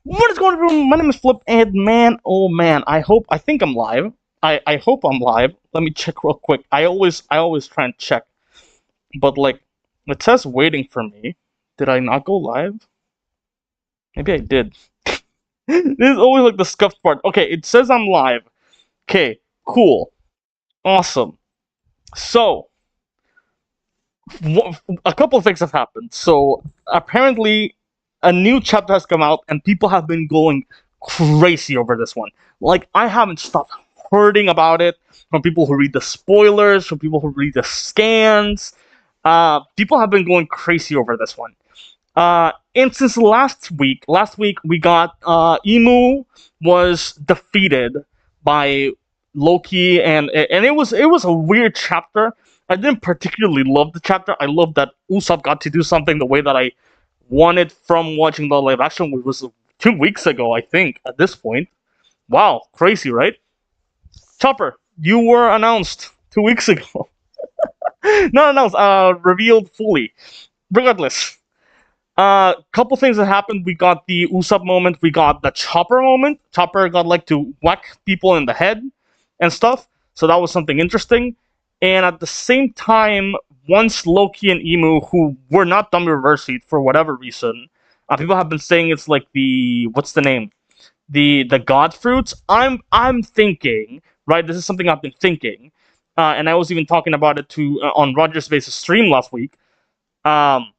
What is going on? My name is Flip, and man, oh man, I think I'm live. I hope I'm live. Let me check real quick. I always try and check, but like, it says waiting for me. Did I not go live? Maybe I did. This is always like the scuffed part. Okay, it says I'm live. Okay, cool, awesome. So, a couple of things have happened. So apparently, a new chapter has come out, and people have been going crazy over this one. Like, I haven't stopped hearing about it from people who read the spoilers, from people who read the scans. People have been going crazy over this one. And since last week we got Imu was defeated by Loki, and it was a weird chapter. I didn't particularly love the chapter. I love that Usopp got to do something the way that I wanted from watching the live action, which was 2 weeks ago, I think. At this point, wow, crazy, right? Chopper, you were announced 2 weeks ago. Not announced, revealed fully. Regardless, couple things that happened. We got the Usopp moment. We got the Chopper moment. Chopper got like to whack people in the head and stuff. So that was something interesting. And at the same time, once Loki and Emu, who were not done reversing for whatever reason, people have been saying it's like the what's the name, the God fruits. I'm thinking, right. This is something I've been thinking, and I was even talking about it to on Roger's Base's stream last week. Um,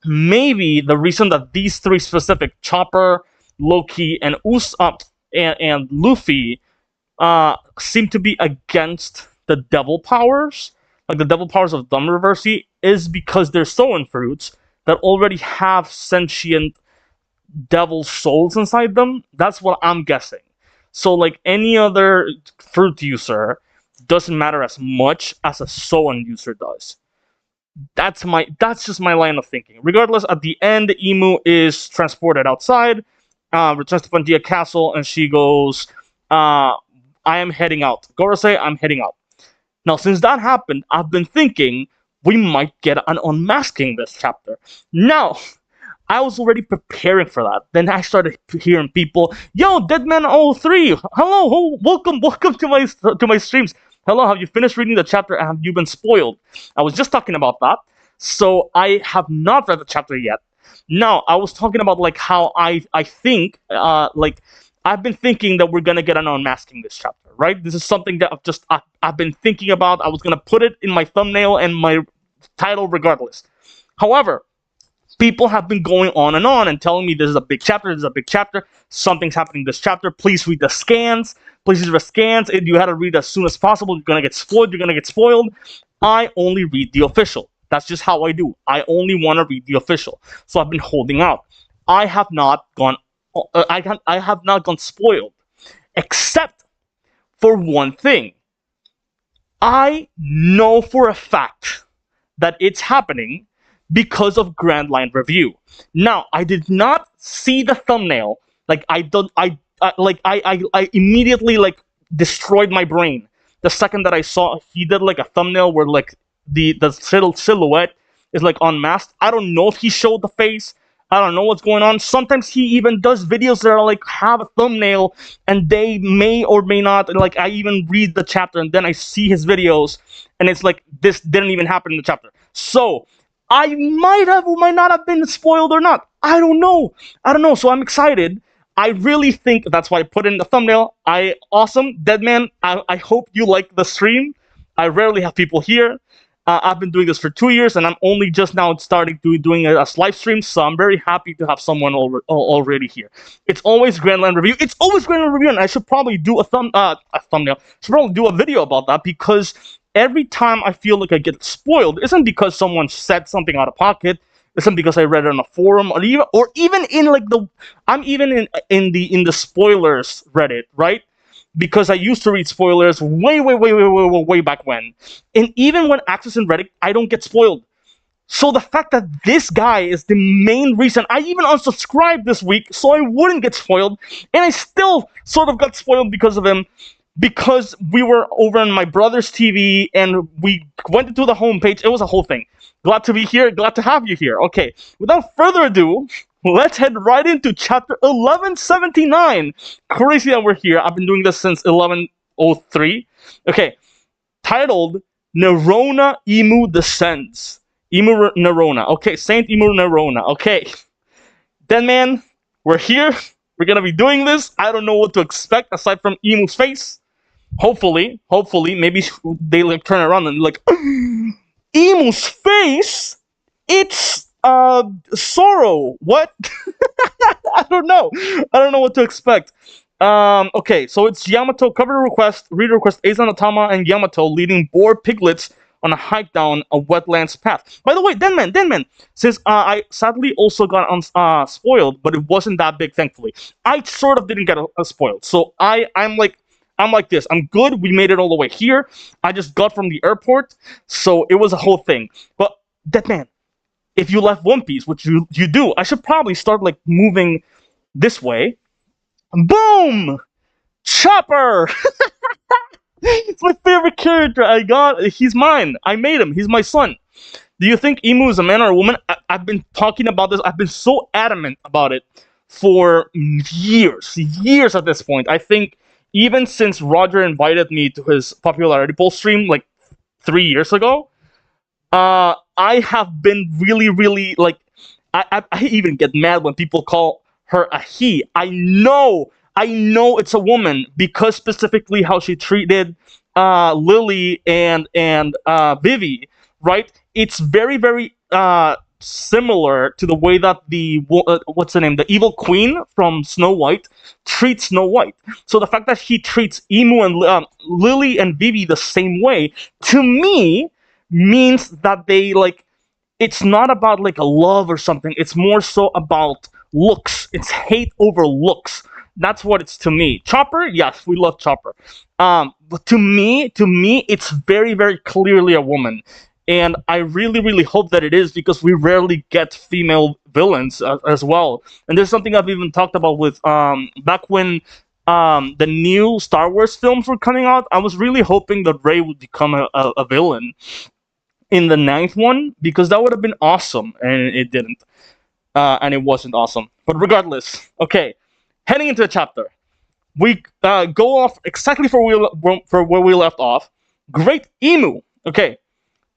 Maybe the reason that these three specific Chopper, Loki, and Usopp and Luffy seem to be against the devil powers, like the devil powers of Dumb Reversey, is because they're Soen fruits that already have sentient devil souls inside them. That's what I'm guessing. So, like any other fruit user, doesn't matter as much as a Soen user does. That's just my line of thinking. Regardless, at the end, Emu is transported outside, returns to Pandia Castle, and she goes, "I am heading out." Gorosei, I'm heading out. Now, since that happened, I've been thinking we might get an unmasking this chapter. Now, I was already preparing for that. Then I started hearing people, "Yo, Deadman03, hello, welcome to my streams. Hello, have you finished reading the chapter and have you been spoiled?" I was just talking about that. So I have not read the chapter yet. Now, I was talking about like how I think like I've been thinking that we're gonna get an unmasking this chapter, right? This is something that I've been thinking about. I was gonna put it in my thumbnail and my title regardless. However, people have been going on and telling me this is a big chapter, this is a big chapter, something's happening this chapter, please read the scans, please read the scans, you had to read as soon as possible, you're gonna get spoiled. I only read the official. That's just how I do. I only want to read the official. So I've been holding out. I have not gone spoiled, except for one thing. I know for a fact that it's happening because of GrandlineReview. Now, I did not see the thumbnail. Like I immediately like destroyed my brain the second that I saw he did like a thumbnail where like the little silhouette is like unmasked. I don't know if he showed the face. I don't know what's going on. Sometimes he even does videos that are like have a thumbnail and they may or may not, like I even read the chapter and then I see his videos and it's like this didn't even happen in the chapter. So I might have or might not have been spoiled or not. I don't know. So I'm excited. I really think that's why I put it in the thumbnail. Awesome. Deadman, I hope you like the stream. I rarely have people here. I've been doing this for 2 years, and I'm only just now starting doing a live stream, so I'm very happy to have someone already here. It's always GrandlineReview. It's always GrandlineReview, and I should probably do a thumbnail. Should probably do a video about that, because every time I feel like I get spoiled, isn't because someone said something out of pocket, isn't because I read it on a forum, or even in like I'm even in the spoilers Reddit, right? Because I used to read spoilers way back when. And even when accessing Reddit, I don't get spoiled. So the fact that this guy is the main reason, I even unsubscribed this week so I wouldn't get spoiled, and I still sort of got spoiled because of him, because we were over on my brother's TV and we went into the homepage. It was a whole thing. Glad to be here. Glad to have you here. Okay, without further ado, let's head right into chapter 1179. Crazy that we're here. I've been doing this since 1103. Okay, titled Nerona Imu Descends. Imu Nerona. Okay, Saint Imu Nerona. Okay, then man, we're here. We're gonna be doing this. I don't know what to expect aside from Imu's face. Hopefully, maybe they like turn around and like Emu's face. It's sorrow. What? I don't know. I don't know what to expect. Okay, so it's Yamato cover request, reader request, Eizan Atama and Yamato leading boar piglets on a hike down a wetlands path. By the way, Denman, since I sadly also got spoiled, but it wasn't that big, thankfully. I sort of didn't get spoiled, so I'm like this. I'm good. We made it all the way here. I just got from the airport, so it was a whole thing. But Deadman, if you left One Piece, which you do, I should probably start like moving this way. Boom! Chopper! It's my favorite character. He's mine. I made him. He's my son. Do you think Emu is a man or a woman? I've been talking about this. I've been so adamant about it for years at this point. I think even since Roger invited me to his popularity poll stream like 3 years ago, I have been really like I even get mad when people call her a he. I know it's a woman because specifically how she treated Lily and Vivi, right? It's very similar to the way that the what's the name, the evil queen from Snow White treats Snow White. So the fact that he treats Emu and Lily and Vivi the same way, to me, means that they like, it's not about like a love or something. It's more so about looks. It's hate over looks. That's what it's to me. Chopper, yes, we love Chopper. But to me, it's very clearly a woman. And I really hope that it is, because we rarely get female villains as well. And there's something I've even talked about with back when the new Star Wars films were coming out. I was really hoping that Rey would become a villain in the 9th one, because that would have been awesome, and it didn't. And it wasn't awesome. But regardless, okay, heading into the chapter, we go off exactly for where we left off. Great Emu. Okay,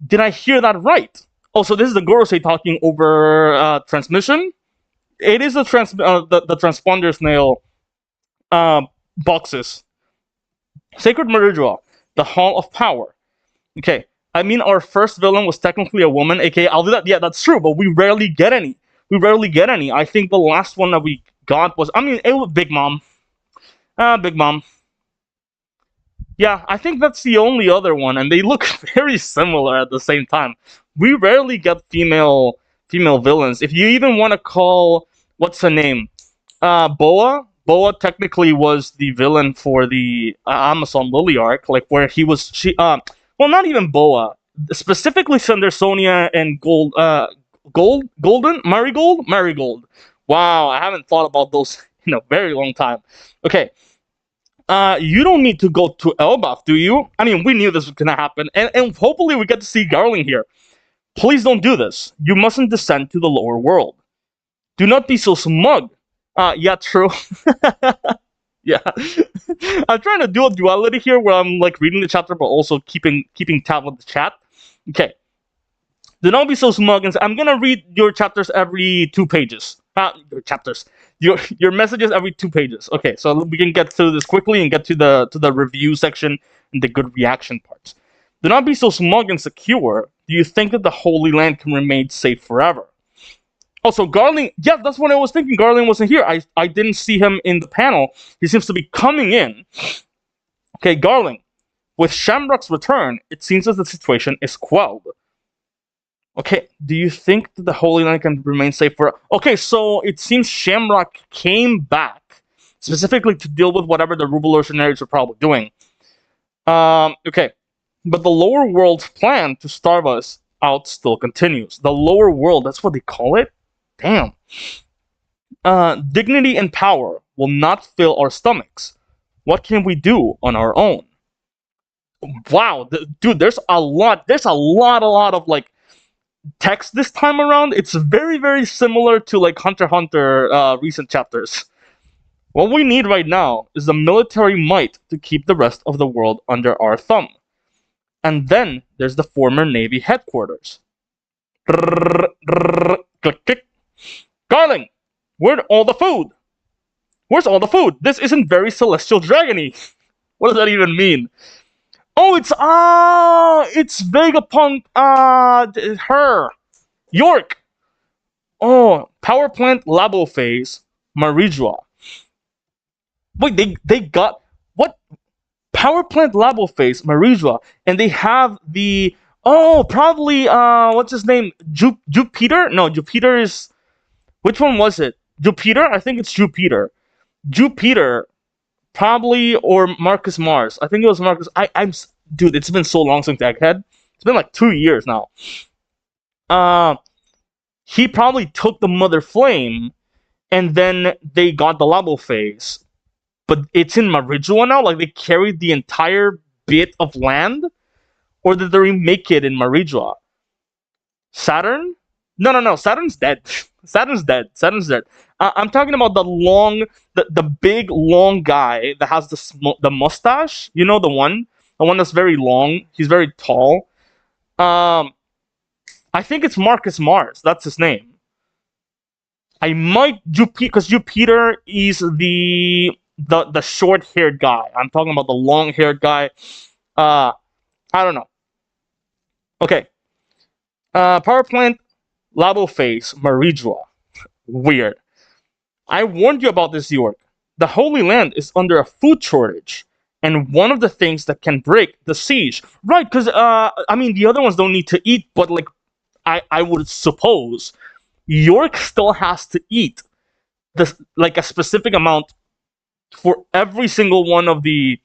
did I hear that right? Oh, so this is the Gorosei talking over transmission. It is the transponder snail boxes. Sacred Meridua, the Hall of Power. Okay, I mean, our first villain was technically a woman, aka I'll do that. Yeah, that's true, but we rarely get any. I think the last one that we got was, I mean, it was Big Mom. Big Mom. Yeah, I think that's the only other one, and they look very similar at the same time. We rarely get female villains. If you even want to call, what's her name, Boa. Boa technically was the villain for the Amazon Lily arc, like where well, not even Boa, specifically Sandersonia and Marigold. Wow, I haven't thought about those in a very long time. Okay. You don't need to go to Elbaf, do you? I mean, we knew this was gonna happen, and hopefully we get to see Garling here. Please don't do this. You mustn't descend to the lower world. Do not be so smug. Yeah, true. Yeah. I'm trying to do a duality here where I'm like reading the chapter but also keeping tab with the chat. Okay. Do not be so smug and say, I'm gonna read your chapters every 2 pages. Your chapters. Your messages every 2 pages. Okay, so we can get through this quickly and get to the review section and the good reaction parts. Do not be so smug and secure. Do you think that the Holy Land can remain safe forever? Also, Garling, yeah, that's what I was thinking. Garling wasn't here. I didn't see him in the panel. He seems to be coming in. Okay, Garling. With Shamrock's return, it seems that the situation is quelled. Okay, do you think that the Holy Land can remain safe for... Okay, so it seems Shamrock came back specifically to deal with whatever the revolutionaries were probably doing. Okay, but the lower world's plan to starve us out still continues. The lower world, that's what they call it? Damn. Dignity and power will not fill our stomachs. What can we do on our own? Wow, dude, there's a lot of like text this time around, it's very, very similar to like Hunter x Hunter recent chapters. What we need right now is the military might to keep the rest of the world under our thumb. And then there's the former Navy headquarters. Click, click. Darling, where's all the food? Where's all the food? This isn't very celestial dragony. What does that even mean? Oh, it's Vegapunk, her. York. Oh, power plant labo phase, Marijua. Wait, they got, what? Power plant labo phase, Marijua, and they have the, probably, what's his name? Jupiter? No, Jupiter is, which one was it? Jupiter? I think it's Jupiter. Jupiter, probably, or Marcus Mars. I think it was Marcus. Dude, it's been so long since Egghead. It's been like 2 years now. He probably took the Mother Flame, and then they got the labo phase. But it's in Marijua now? Like, they carried the entire bit of land? Or did they remake it in Marijua? Saturn? No. Saturn's dead. Saturn's dead. I'm talking about the big, long guy that has the mustache. You know the one? The one that's very long. He's very tall. I think it's Marcus Mars. That's his name. I might because Jupiter is the short-haired guy. I'm talking about the long-haired guy. I don't know. Okay. Power plant labo phase, Marijua. Weird. I warned you about this, York. The Holy Land is under a food shortage, and one of the things that can break the siege, right? Because the other ones don't need to eat, but like, I would suppose York still has to eat this, like, a specific amount for every single one of the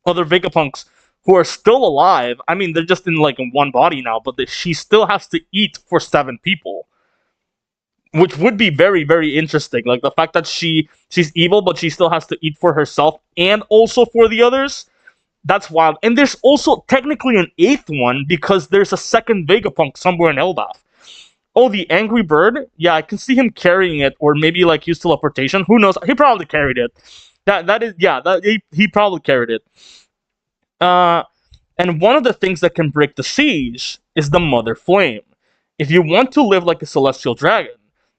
other Vegapunks who are still alive. I mean, they're just in like one body now, but she still has to eat for 7 people. Which would be very, very interesting. Like, the fact that she's evil, but she still has to eat for herself and also for the others. That's wild. And there's also technically an 8th one, because there's a second Vegapunk somewhere in Elbaf. Oh, the Angry Bird? Yeah, I can see him carrying it, or maybe like use teleportation. Who knows? He probably carried it. He probably carried it. And one of the things that can break the siege is the Mother Flame. If you want to live like a celestial dragon,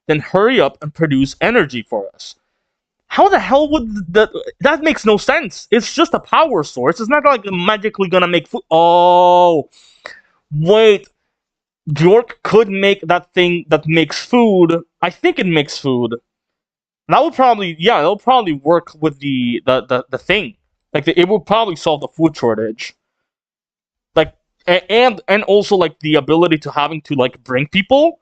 then hurry up and produce energy for us. How the hell would that makes no sense. It's just a power source. It's not like magically gonna make food. Oh, wait. York could make that thing that makes food. I think it makes food. That would probably, it'll probably work with the thing. Like, it would probably solve the food shortage. Like, and also like the ability to having to like bring people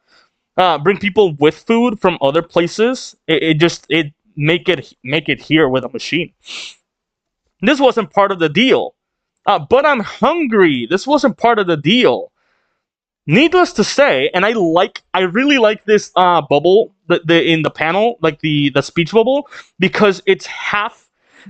with food from other places. It make it here with a machine. This wasn't part of the deal. But I'm hungry. This wasn't part of the deal. Needless to say, and I really like this bubble in the panel, like the speech bubble, because it's half.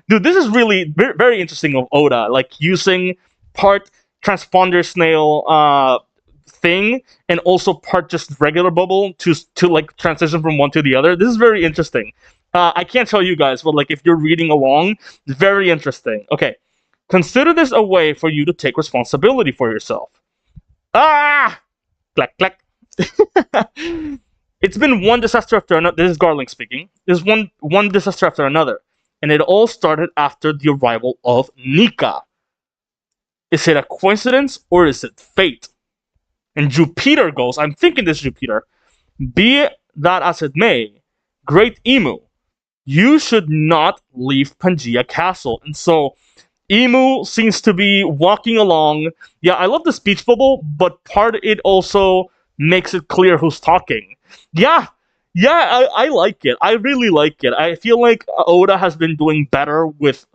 Dude, this is really very, very interesting of Oda, like using part transponder snail thing and also part just regular bubble to like transition from one to the other. This is very interesting. I can't tell you guys, but like if you're reading along, it's very interesting. Okay, consider this a way for you to take responsibility for yourself. Clack, clack. It's been one disaster after another. This is Garling speaking. There's one disaster after another. And it all started after the arrival of Nika. Is it a coincidence or is it fate? And Jupiter goes, I'm thinking this Jupiter. Be that as it may, Great Emu, you should not leave Pangaea Castle. And so Emu seems to be walking along. Yeah, I love the speech bubble, but part of it also makes it clear who's talking. Yeah, I like it. I really like it. I feel like Oda has been doing better with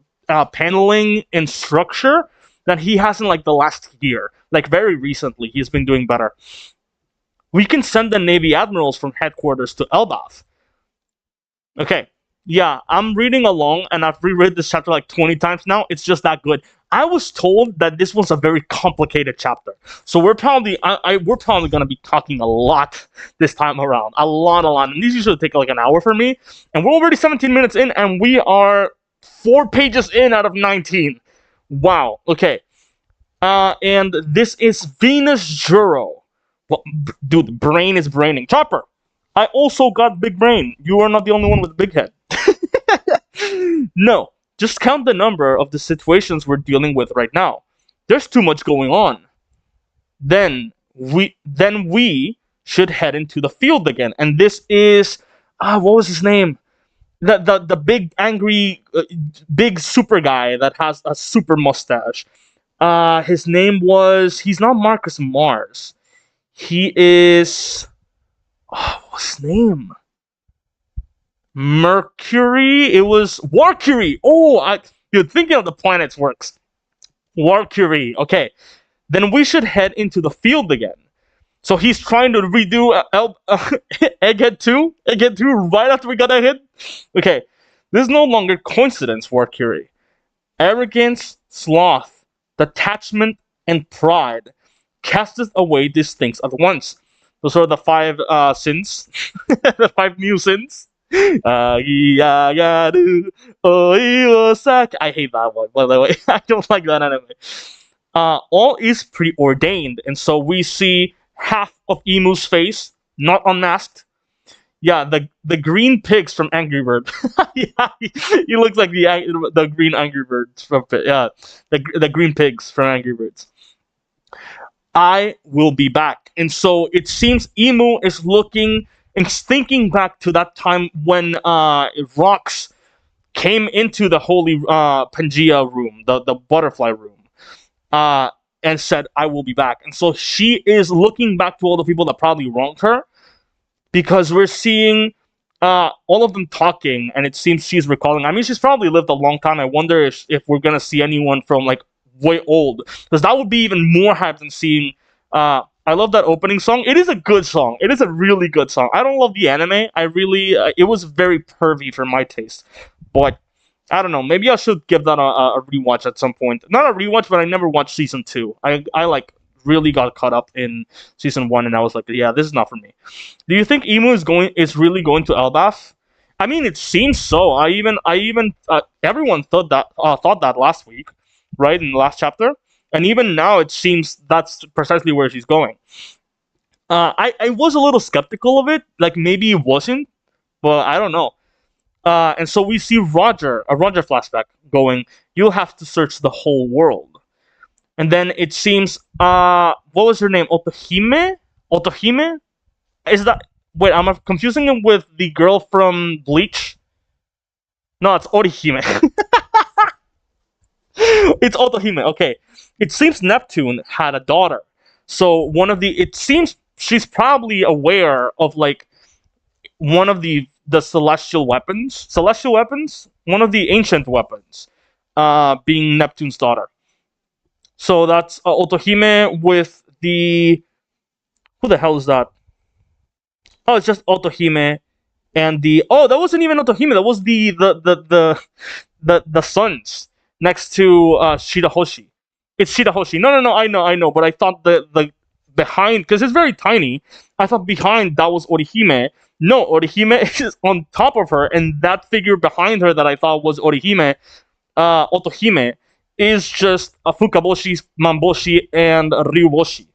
paneling and structure than he has in like the last year. Like very recently, he's been doing better. We can send the Navy admirals from headquarters to Elbaf. Okay, Yeah, I'm reading along, and I've reread this chapter like 20 times now. It's just that good. I was told that this was a very complicated chapter, so we're probably gonna be talking a lot this time around, a lot. And these usually take like an hour for me, and we're already 17 minutes in, and we are 4 pages in out of 19. Wow. Okay. And this is Venus Juro. Well, dude, brain is braining. Chopper. I also got big brain. You are not the only one with a big head. No, just count the number of the situations we're dealing with right now. There's too much going on. Then we should head into the field again. And this is what was his name? The big angry big super guy that has a super mustache. His name was he's not Marcus Mars. He is what's his name? Mercury. It was Warcury. You're thinking of the planets works. Warcury. Okay, then we should head into the field again. So he's trying to redo Egghead 2? Egghead 2 right after we got Egghead? Okay, this is no longer coincidence, Warcury. Arrogance, sloth, detachment, and pride casteth away these things at once. Those are the 5 sins. The 5 new sins. I hate that one, by the way. I don't like that anime. All is preordained, and so we see half of Emu's face, not unmasked. Yeah, the green pigs from Angry Bird. Yeah, he looks like the green Angry Birds from the green pigs from Angry Birds. I will be back, and so it seems Emu is looking and thinking back to that time when Rocks came into the holy Pangea room, the butterfly room, and said, "I will be back." And so she is looking back to all the people that probably wronged her, because we're seeing all of them talking, and it seems she's recalling. I mean, she's probably lived a long time. I wonder if we're gonna see anyone from like way old, because that would be even more hype than seeing. I love that opening song. It is a good song. It is a really good song. I don't love the anime. I really, it was very pervy for my taste, but I don't know. Maybe I should give that a rewatch at some point. Not a rewatch, but I never watched season 2. I like really got caught up in season 1, and I was like, yeah, this is not for me. Do you think Emu is really going to Elbaf? I mean, it seems so. I even everyone thought that last week, right, in the last chapter, and even now it seems that's precisely where she's going. I was a little skeptical of it, like maybe it wasn't, but I don't know. And so we see a Roger flashback going, "You'll have to search the whole world." And then it seems, what was her name? Otohime? Otohime? Is that... Wait, am I confusing him with the girl from Bleach? No, it's Orihime. It's Otohime, okay. It seems Neptune had a daughter. So it seems she's probably aware of, like, one of the celestial weapons? Celestial weapons? One of the ancient weapons, being Neptune's daughter. So that's Otohime with the... Who the hell is that? Oh, it's just Otohime and the... Oh, that wasn't even Otohime. That was the sons next to Shirahoshi. It's Shirahoshi. No. I know. But I thought the behind, because it's very tiny. I thought behind that was Orihime. No, Orihime is on top of her, and that figure behind her that I thought was Orihime, Otohime, is just a Fukaboshi, Mamboshi, and Ryuboshi,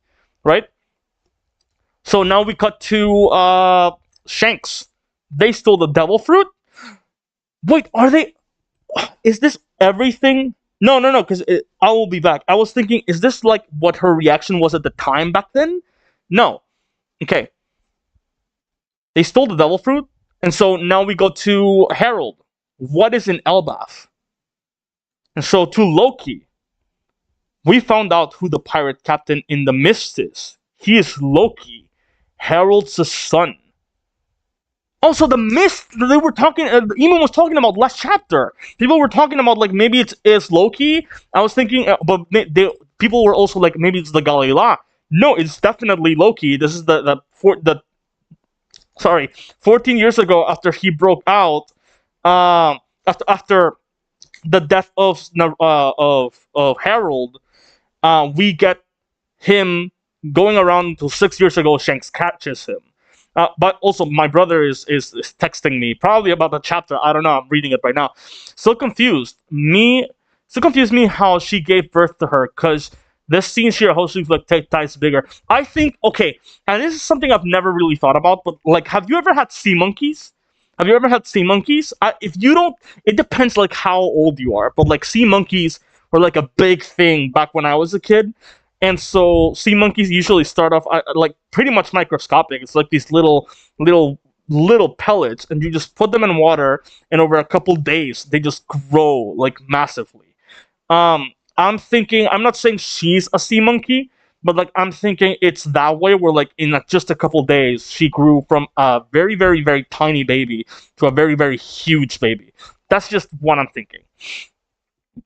right? So now we cut to Shanks. They stole the devil fruit? Wait, are they... Is this everything? No, because I will be back. I was thinking, is this like what her reaction was at the time back then? No. Okay. They stole the devil fruit, and so now we go to Harold. What is in Elbaf? And so to Loki, we found out who the pirate captain in the mist is. He is Loki, Harold's son. Also, the mist that they were talking, Emo was talking about last chapter. People were talking about like maybe it's Loki. I was thinking, but people were also like maybe it's the Galila. No, it's definitely Loki. This is the 14 years ago after he broke out. after the death of Harold, we get him going around until 6 years ago. Shanks catches him. But also, my brother is texting me probably about the chapter. I don't know. I'm reading it right now. So confused. So confused me how she gave birth to her, because this scene Shirahoshi like ties bigger. I think, okay, and this is something I've never really thought about, but like, have you ever had sea monkeys? Have you ever had sea monkeys? If you don't, it depends like how old you are. But like sea monkeys were like a big thing back when I was a kid. And so sea monkeys usually start off like pretty much microscopic. It's like these little pellets, and you just put them in water, and over a couple days they just grow like massively. I'm thinking, I'm not saying she's a sea monkey, but like I'm thinking it's that way, where like in just a couple days she grew from a very very very tiny baby to a very very huge baby. That's just what I'm thinking.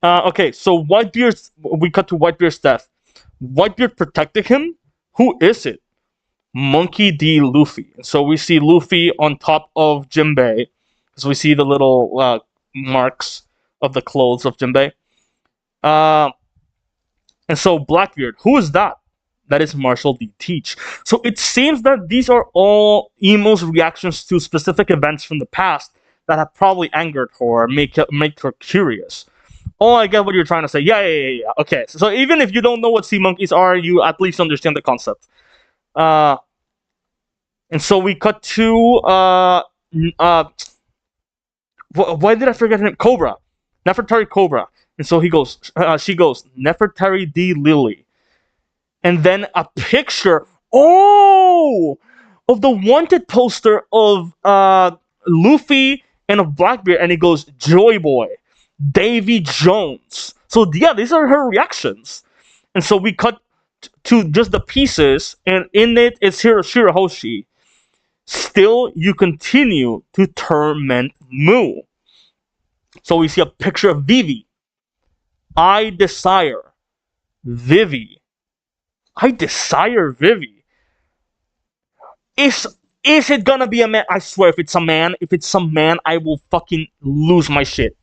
Okay, so Whitebeard's, we cut to Whitebeard's death. Whitebeard protected him. Who is it? Monkey D. Luffy. So we see Luffy on top of Jinbei, because we see the little marks of the clothes of Jinbei. And so Blackbeard, who is that? That is Marshall D. Teach. So it seems that these are all Emo's reactions to specific events from the past that have probably angered her or make her curious. Oh, I get what you're trying to say. Yeah. Okay, so even if you don't know what sea monkeys are, you at least understand the concept. And so we cut to why did I forget her name? Cobra, Nefertari Cobra. And so she goes, Nefertari D. Lily. And then a picture, of the wanted poster of Luffy and of Blackbeard, and it goes, Joy Boy, Davy Jones. So yeah, these are her reactions. And so we cut to just the pieces, and in it is Shirahoshi. Still, you continue to torment Mu. So we see a picture of Vivi. I desire Vivi. I desire Vivi. Is it gonna be a man? I swear, if it's some man, I will fucking lose my shit.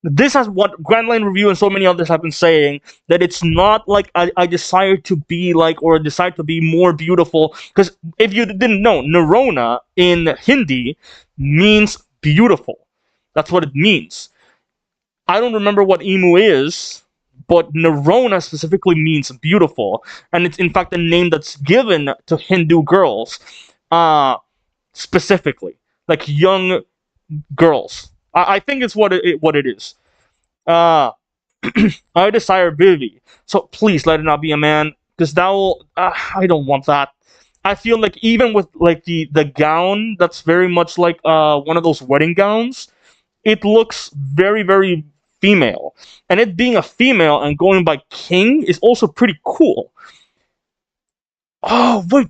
This is what GrandlineReview and so many others have been saying, that it's not like I desire to be like, or a desire to be more beautiful. Because if you didn't know, Nerona in Hindi means beautiful. That's what it means. I don't remember what Emu is, but Nerona specifically means beautiful, and it's in fact a name that's given to Hindu girls, specifically, like young girls. I think it's what it is. I desire Vivi, so please let it not be a man, because that will. I don't want that. I feel like even with like the gown, that's very much like one of those wedding gowns. It looks very very female, and it being a female and going by king is also pretty cool. Oh wait,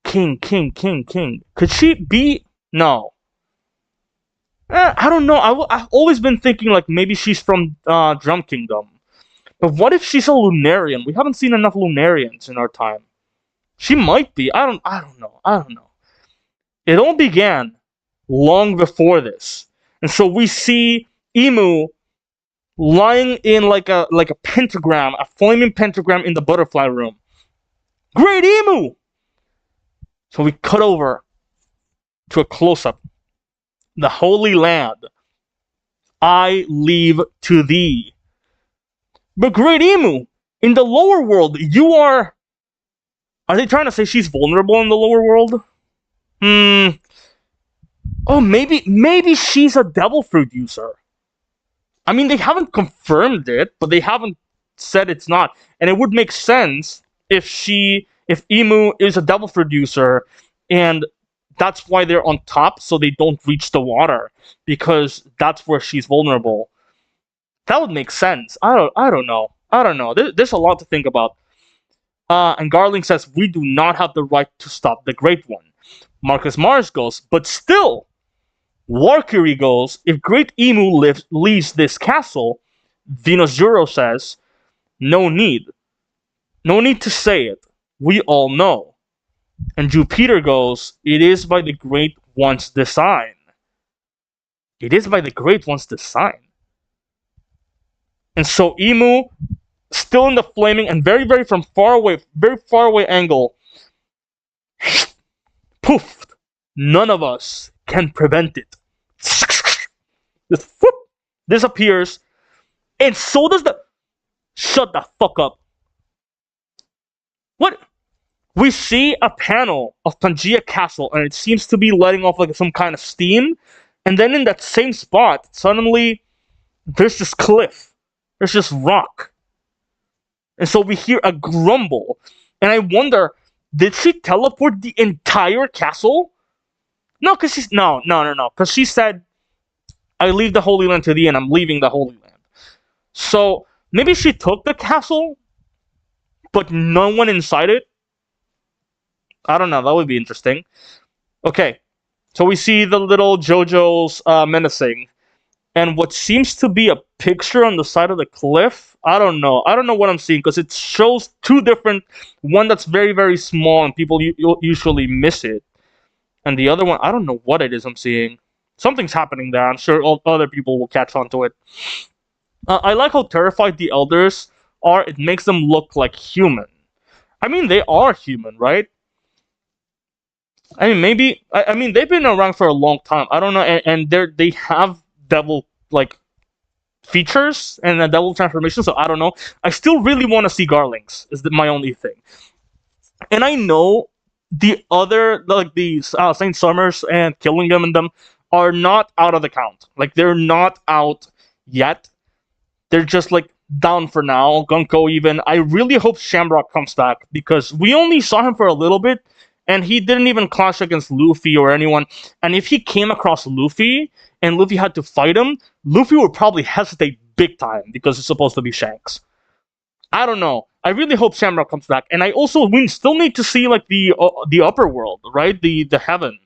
king. Could she be? No. I don't know. I've always been thinking like maybe she's from Drum Kingdom. But what if she's a Lunarian? We haven't seen enough Lunarians in our time. She might be. I don't know. It all began long before this. And so we see Emu lying in like a pentagram, a flaming pentagram in the butterfly room. Great Emu! So we cut over to a close-up. The Holy Land. I leave to thee. But Great Emu, in the lower world, you are... Are they trying to say she's vulnerable in the lower world? Oh, maybe she's a devil fruit user. I mean, they haven't confirmed it, but they haven't said it's not. And it would make sense if Emu is a devil fruit user, and that's why they're on top, so they don't reach the water, because that's where she's vulnerable. That would make sense. I don't know. There's a lot to think about. And Garling says, we do not have the right to stop the Great One. Marcus Mars goes, but still. Warcury goes, if Great Emu leaves this castle, Venus Juro says, no need. No need to say it. We all know. And Jupiter goes, it is by the Great One's design. It is by the Great One's design. And so Imu, still in the flaming and very, very very far away angle, poof! None of us can prevent it. Just whoop, disappears, and so does the. Shut the fuck up. What? We see a panel of Pangea Castle, and it seems to be letting off like some kind of steam. And then in that same spot, suddenly there's this cliff. There's this rock. And so we hear a grumble. And I wonder, did she teleport the entire castle? No, because she's... No. Because she said, I leave the Holy Land to thee, and I'm leaving the Holy Land. So maybe she took the castle, but no one inside it? I don't know. That would be interesting. Okay. So we see the little JoJo's menacing. And what seems to be a picture on the side of the cliff. I don't know. I don't know what I'm seeing because it shows two different. One that's very, very small and people usually miss it. And the other one, I don't know what it is I'm seeing. Something's happening there. I'm sure all other people will catch on to it. I like how terrified the elders are. It makes them look like human. I mean, they are human, right? I mean, maybe. I mean, they've been around for a long time. I don't know, and they have devil like features and a devil transformation. So I don't know. I still really want to see Garlings. Is my only thing. And I know the other like these Saint Summers and Killingham and them are not out of the count. Like they're not out yet. They're just like down for now. Gunko even. I really hope Shamrock comes back because we only saw him for a little bit. And he didn't even clash against Luffy or anyone. And if he came across Luffy and Luffy had to fight him, Luffy would probably hesitate big time because it's supposed to be Shanks. I don't know. I really hope Shamrock comes back. And we still need to see like the upper world, right? The heaven.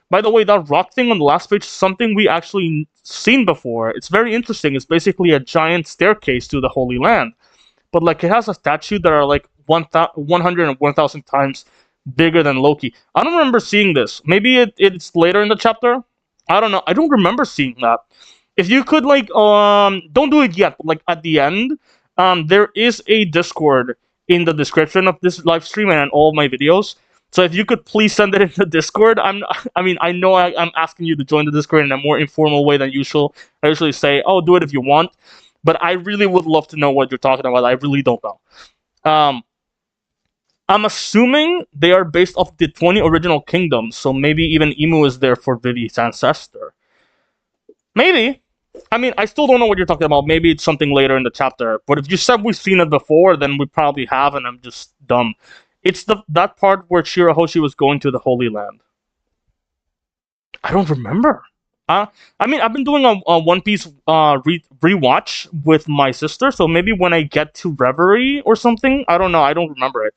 By the way, that rock thing on the last page is something we actually seen before. It's very interesting. It's basically a giant staircase to the Holy Land. But like it has a statue that are like 100 and 1,000 times bigger than Loki. I don't remember seeing this. Maybe it's later in the chapter. I don't know. I don't remember seeing that. If you could like don't do it yet, but like at the end, there is a Discord in the description of this live stream and all of my videos. So if you could please send it in the Discord. I know I'm asking you to join the Discord in a more informal way than usual. I usually say, "Oh, do it if you want," but I really would love to know what you're talking about. I really don't know. I'm assuming they are based off the 20 original kingdoms, so maybe even Imu is there for Vivi's ancestor. Maybe. I mean, I still don't know what you're talking about. Maybe it's something later in the chapter. But if you said we've seen it before, then we probably have, and I'm just dumb. It's that part where Shirahoshi was going to the Holy Land. I don't remember. I mean, I've been doing a One Piece rewatch with my sister, so maybe when I get to Reverie or something, I don't know. I don't remember it.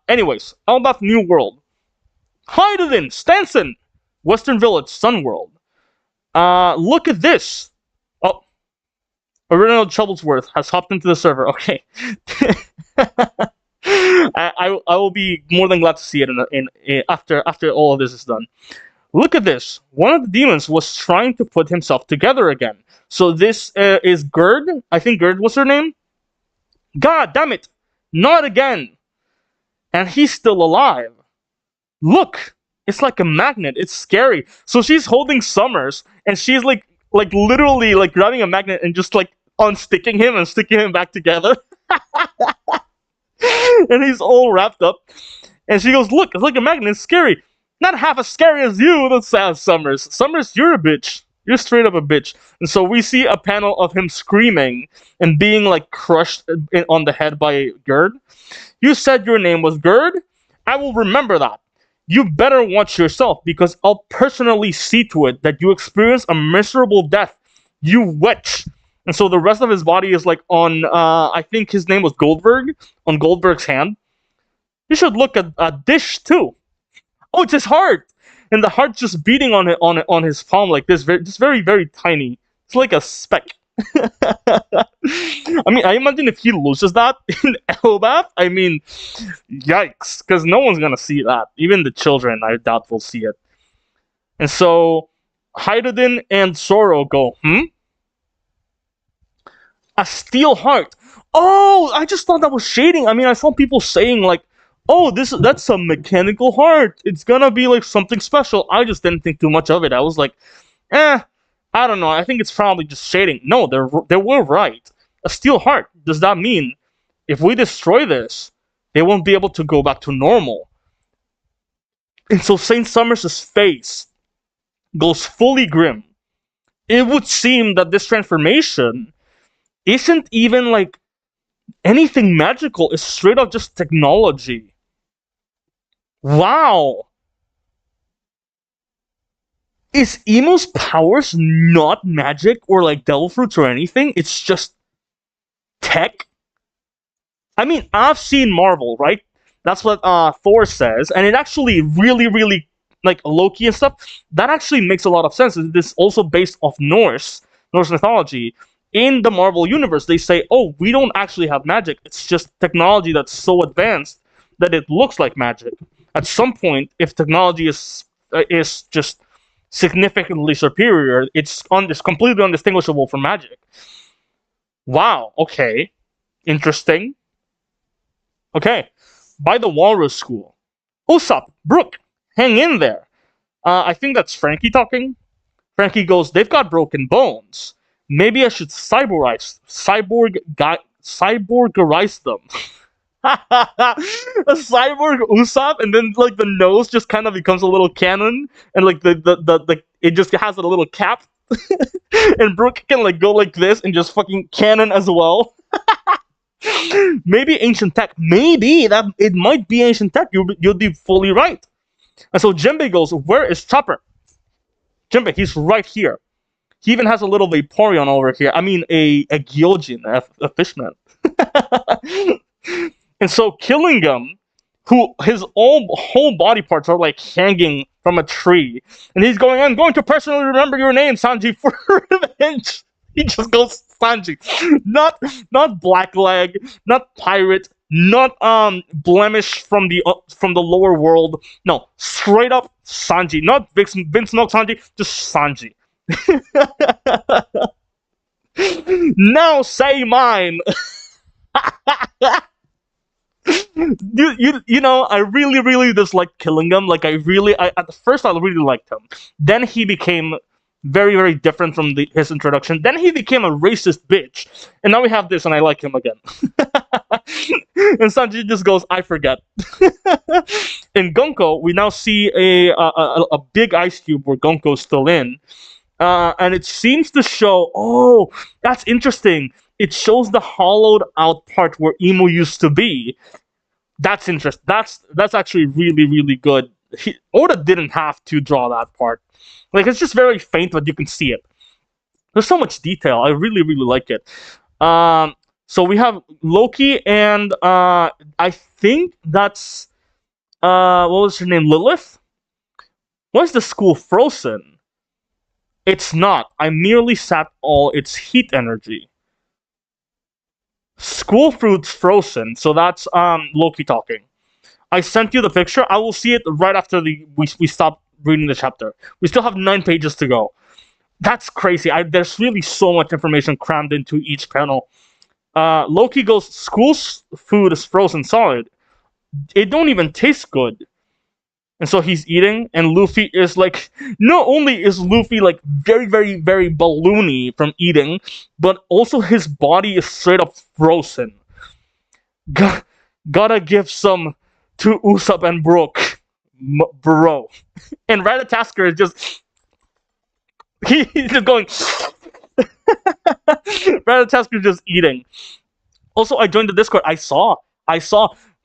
Anyways, Elbaf New World. Hydaden, Stanson, Western Village, Sun World. Look at this. Oh, Original Troublesworth has hopped into the server. Okay. I will be more than glad to see it after all of this is done. Look at this. One of the demons was trying to put himself together again. So this is Gerd. I think Gerd was her name. God damn it. Not again. And he's still alive. Look. It's like a magnet. It's scary. So she's holding Summers. And she's like literally like grabbing a magnet and just like unsticking him and sticking him back together. And he's all wrapped up. And she goes, look, it's like a magnet. It's scary. Not half as scary as you. That's sad, Summers. Summers, you're a bitch. You're straight up a bitch. And so we see a panel of him screaming and being like crushed on the head by Gerd. You said your name was Gerd? I will remember that. You better watch yourself because I'll personally see to it that you experience a miserable death. You witch. And so the rest of his body is like on, I think his name was Goldberg, on Goldberg's hand. You should look at a dish too. Oh, it's his heart! And the heart's just beating on his palm like this, just very, very tiny. It's like a speck. I mean, I imagine if he loses that in Elbaf, I mean, yikes, because no one's gonna see that. Even the children, I doubt, will see it. And so, Hydrodin and Zoro go, a steel heart. Oh, I just thought that was shading. I mean, I saw people saying like, "Oh, that's a mechanical heart. It's gonna be like something special." I just didn't think too much of it. I was like, I don't know. I think it's probably just shading. No, they were right. A steel heart. Does that mean if we destroy this, they won't be able to go back to normal? And so Saint Summers' face goes fully grim. It would seem that this transformation isn't even like anything magical. It's straight up just technology. Wow. Is Emo's powers not magic or like devil fruits or anything? It's just tech? I mean, I've seen Marvel, right? That's what Thor says, and it actually really like Loki and stuff. That actually makes a lot of sense. This is also based off Norse mythology. In the Marvel universe, they say, "Oh, we don't actually have magic. It's just technology that's so advanced that it looks like magic." At some point, if technology is just significantly superior, it's completely undistinguishable from magic. Wow. Okay. Interesting. Okay. By the Walrus School. Usopp, Brook, hang in there. I think that's Frankie talking. Frankie goes, "They've got broken bones. Maybe I should cyborgerize them." A cyborg Usopp, and then like the nose just kind of becomes a little cannon, and like the it just has a little cap, and Brook can like go like this and just fucking cannon as well. Maybe ancient tech. Maybe that it might be ancient tech. You'll be fully right. And so Jinbei goes, "Where is Chopper?" Jinbei, he's right here. He even has a little Vaporeon over here. I mean, a Gyojin, a fishman. And so killing him, who his whole body parts are like hanging from a tree, and he's going, "I'm going to personally remember your name, Sanji, for revenge." He just goes Sanji, not Blackleg, not pirate, not blemish from the lower world. No, straight up Sanji, not Vince Milk Sanji, just Sanji. Now say mine. You know, I really disliked killing him. Like at the first I really liked him. Then he became very different from his introduction. Then he became a racist bitch, and now we have this, and I like him again. And Sanji just goes, "I forget." In Gonko, we now see a big ice cube where Gonko's still in, and it seems to show. Oh, that's interesting. It shows the hollowed out part where Emu used to be. That's interesting. That's actually really good. Oda didn't have to draw that part. Like, it's just very faint, but you can see it. There's so much detail. I really like it. So we have Loki and I think that's what was her name? Lilith? Why is the school frozen? It's not. I merely sapped all its heat energy. School fruit's frozen, so that's Loki talking. I sent you the picture. I will see it right after we stop reading the chapter. We still have 9 pages to go. That's crazy. There's really so much information crammed into each panel. Loki goes, "School's food is frozen solid. It don't even taste good." And so he's eating, and Luffy is like, not only is Luffy like very balloony from eating, but also his body is straight up frozen. Gotta give some to Usopp and Brook, bro. And Ratatasker is just he's just going. Ratatasker is just eating. Also, I joined the Discord. I saw.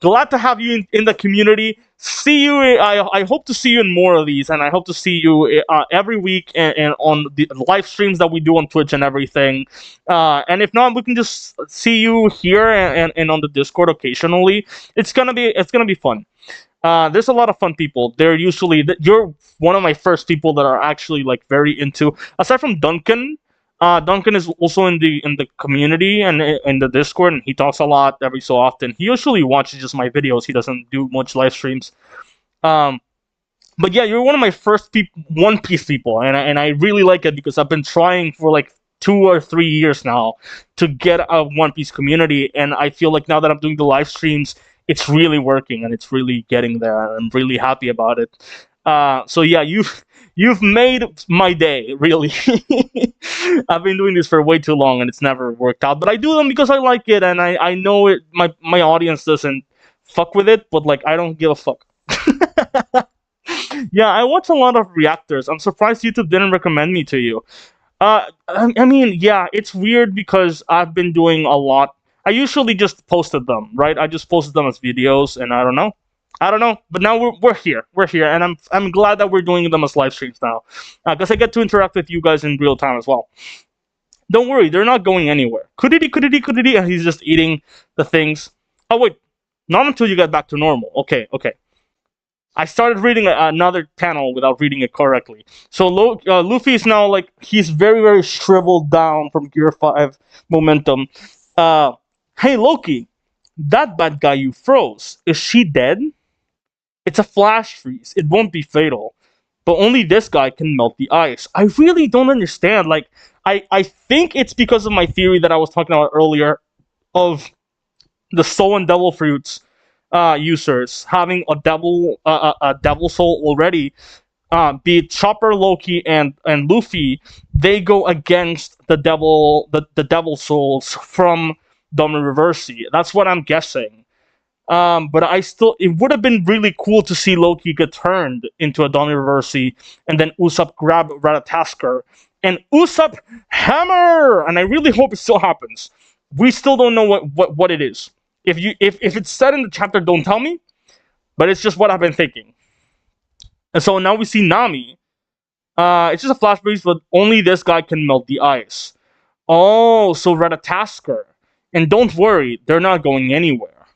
Glad to have you in the community. See you. I hope to see you in more of these, and I hope to see you every week and on the live streams that we do on Twitch and everything. And if not, we can just see you here and on the Discord occasionally. It's gonna be fun. There's a lot of fun people. You're one of my first people that are actually like very into. Aside from Duncan. Duncan is also in the community and in the Discord, and he talks a lot every so often. He usually watches just my videos. He doesn't do much live streams. But But yeah, you're one of my first One Piece people, and I really like it because I've been trying for like 2 or 3 years now to get a One Piece community, and I feel like now that I'm doing the live streams, it's really working and it's really getting there. I'm really happy about it. So yeah, you've made my day, really. I've been doing this for way too long and it's never worked out, but I do them because I like it, and I know it. My audience doesn't fuck with it, but like I don't give a fuck. Yeah, I watch a lot of reactors. I'm surprised YouTube didn't recommend me to you. I mean, yeah, it's weird because I've been doing a lot. I usually just posted them, right? I just posted them as videos, and I don't know. But now we're here, and I'm glad that we're doing them as live streams now, because I get to interact with you guys in real time as well. Don't worry, they're not going anywhere. Kudidi, and he's just eating the things. Oh wait, not until you get back to normal. Okay. I started reading another panel without reading it correctly. So Luffy is now like he's very very shriveled down from Gear 5 momentum. Hey Loki, that bad guy you froze, is she dead? It's a flash freeze. It won't be fatal, but only this guy can melt the ice. I really don't understand. Like I think it's because of my theory that I was talking about earlier of the soul and devil fruits users having a devil soul already, be it Chopper, Loki, and Luffy, they go against the devil souls from Reversi. That's what I'm guessing. But it would have been really cool to see Loki get turned into a Reversi, and then Usopp grab Ratatasker and Usopp hammer. And I really hope it still happens. We still don't know what it is. If it's said in the chapter, don't tell me. But it's just what I've been thinking. And so now we see Nami. It's just a flash freeze, but only this guy can melt the ice. Oh, so Ratatasker. And don't worry, they're not going anywhere.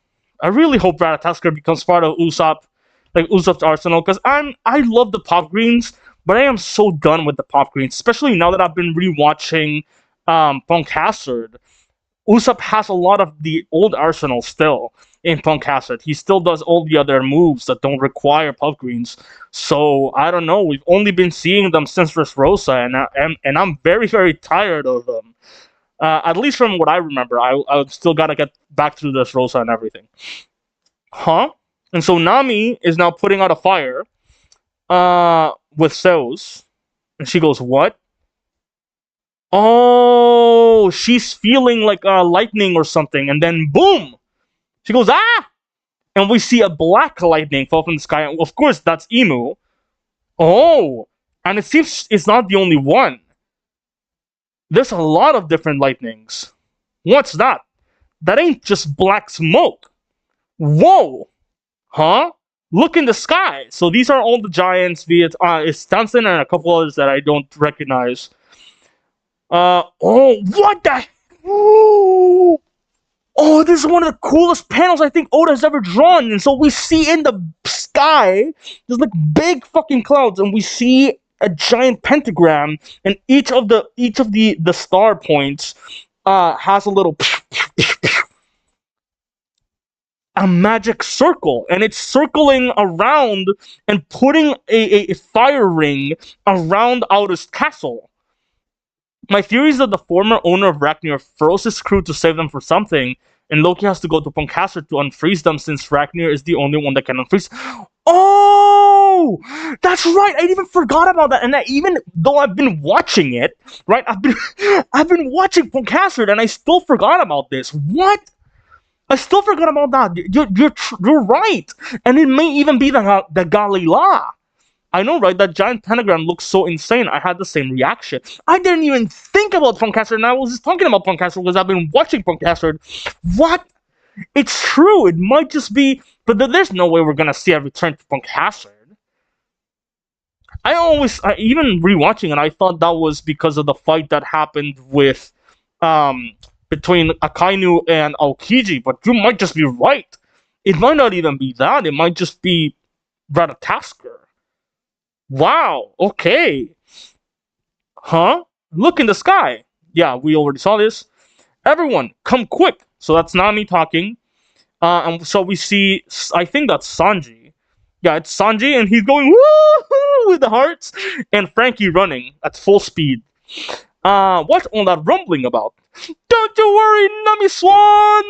I really hope Ratatasker becomes part of Usopp's arsenal, because I love the Pop Greens, but I am so done with the Pop Greens, especially now that I've been rewatching Punk Hazard. Usopp has a lot of the old arsenal still in Punk Hazard. He still does all the other moves that don't require Puff Greens. So, I don't know. We've only been seeing them since Dressrosa, and I'm very, very tired of them. At least from what I remember. I still gotta get back to Dressrosa and everything. Huh? And so Nami is now putting out a fire with Zeus. And she goes, what? Oh, she's feeling like lightning or something, and then boom! She goes, ah! And we see a black lightning fall from the sky, and of course, that's Imu. Oh! And it seems it's not the only one. There's a lot of different lightnings. What's that? That ain't just black smoke. Whoa! Huh? Look in the sky! So these are all the giants, be it it's Stanson and a couple others that I don't recognize. Oh, what the? Ooh. Oh, this is one of the coolest panels I think Oda has ever drawn. And so we see in the sky, there's like big fucking clouds, and we see a giant pentagram, and each of the star points has a little a magic circle, and it's circling around and putting a fire ring around Alda's castle. My theory is that the former owner of Ragnar froze his crew to save them from something, and Loki has to go to Punk Hazard to unfreeze them since Ragnar is the only one that can unfreeze. Oh! That's right! I even forgot about that, and even though I've been watching it, right? I've been watching Punk Hazard, and I still forgot about this. What? I still forgot about that. You're right! And it may even be the Galila. I know, right? That giant pentagram looks so insane. I had the same reaction. I didn't even think about Punk Hazard, and I was just talking about Punk Hazard because I've been watching Punk Hazard. What? It's true. It might just be... But there's no way we're going to see a return to Punk Hazard. Even rewatching it, I thought that was because of the fight that happened with... between Akainu and Aokiji, but you might just be right. It might not even be that. It might just be Ratatasker. Wow, okay. Huh? Look in the sky. Yeah, we already saw this. Everyone, come quick. So that's Nami talking. And so we see, I think that's Sanji. Yeah, it's Sanji, and he's going woo with the hearts, and Frankie running at full speed. What's all that rumbling about? Don't you worry, Nami Swan!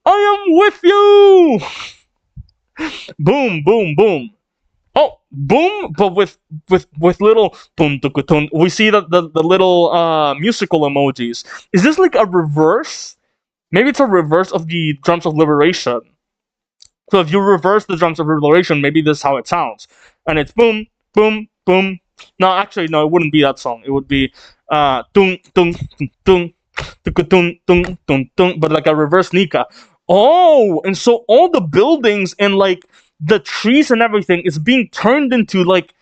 I am with you! Boom, boom, boom. Oh, boom, but with little boom, tukutun. We see the little musical emojis. Is this like a reverse? Maybe it's a reverse of the drums of liberation. So if you reverse the drums of liberation, maybe this is how it sounds. And it's boom, boom, boom. No, actually, no, it wouldn't be that song. It would be tung, tung, tung, tung, tung, tung, tung, but like a reverse Nika. Oh, and so all the buildings and like the trees and everything is being turned into like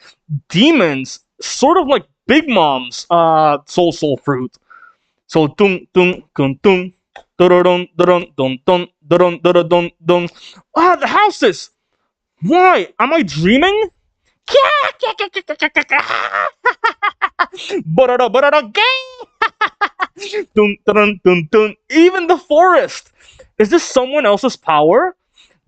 demons, sort of like Big Mom's soul fruit. So tung tung tung tung. Dun dun dun dun dun dun dun dun. Ah, the houses. Why am I dreaming? Dun dun dun dun. Even the forest. Is this someone else's power?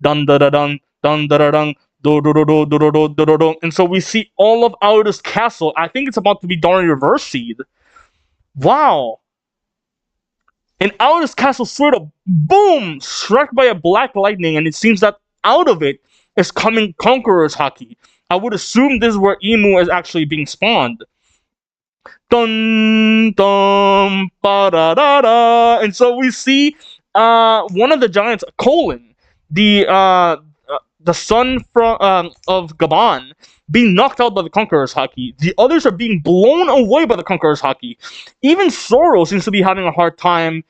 Dun dun dun dun dun dun. And so we see all of Outer's castle. I think it's about to be Darn Reverse Seed. Wow. And Outer's castle sort of boom struck by a black lightning, and it seems that out of it is coming Conqueror's Haki. I would assume this is where Imu is actually being spawned. Dun dun ba da da da. And so we see one of the giants, Colin, the son from of Gaban, being knocked out by the Conqueror's Haki. The others are being blown away by the Conqueror's Haki. Even Zoro seems to be having a hard time.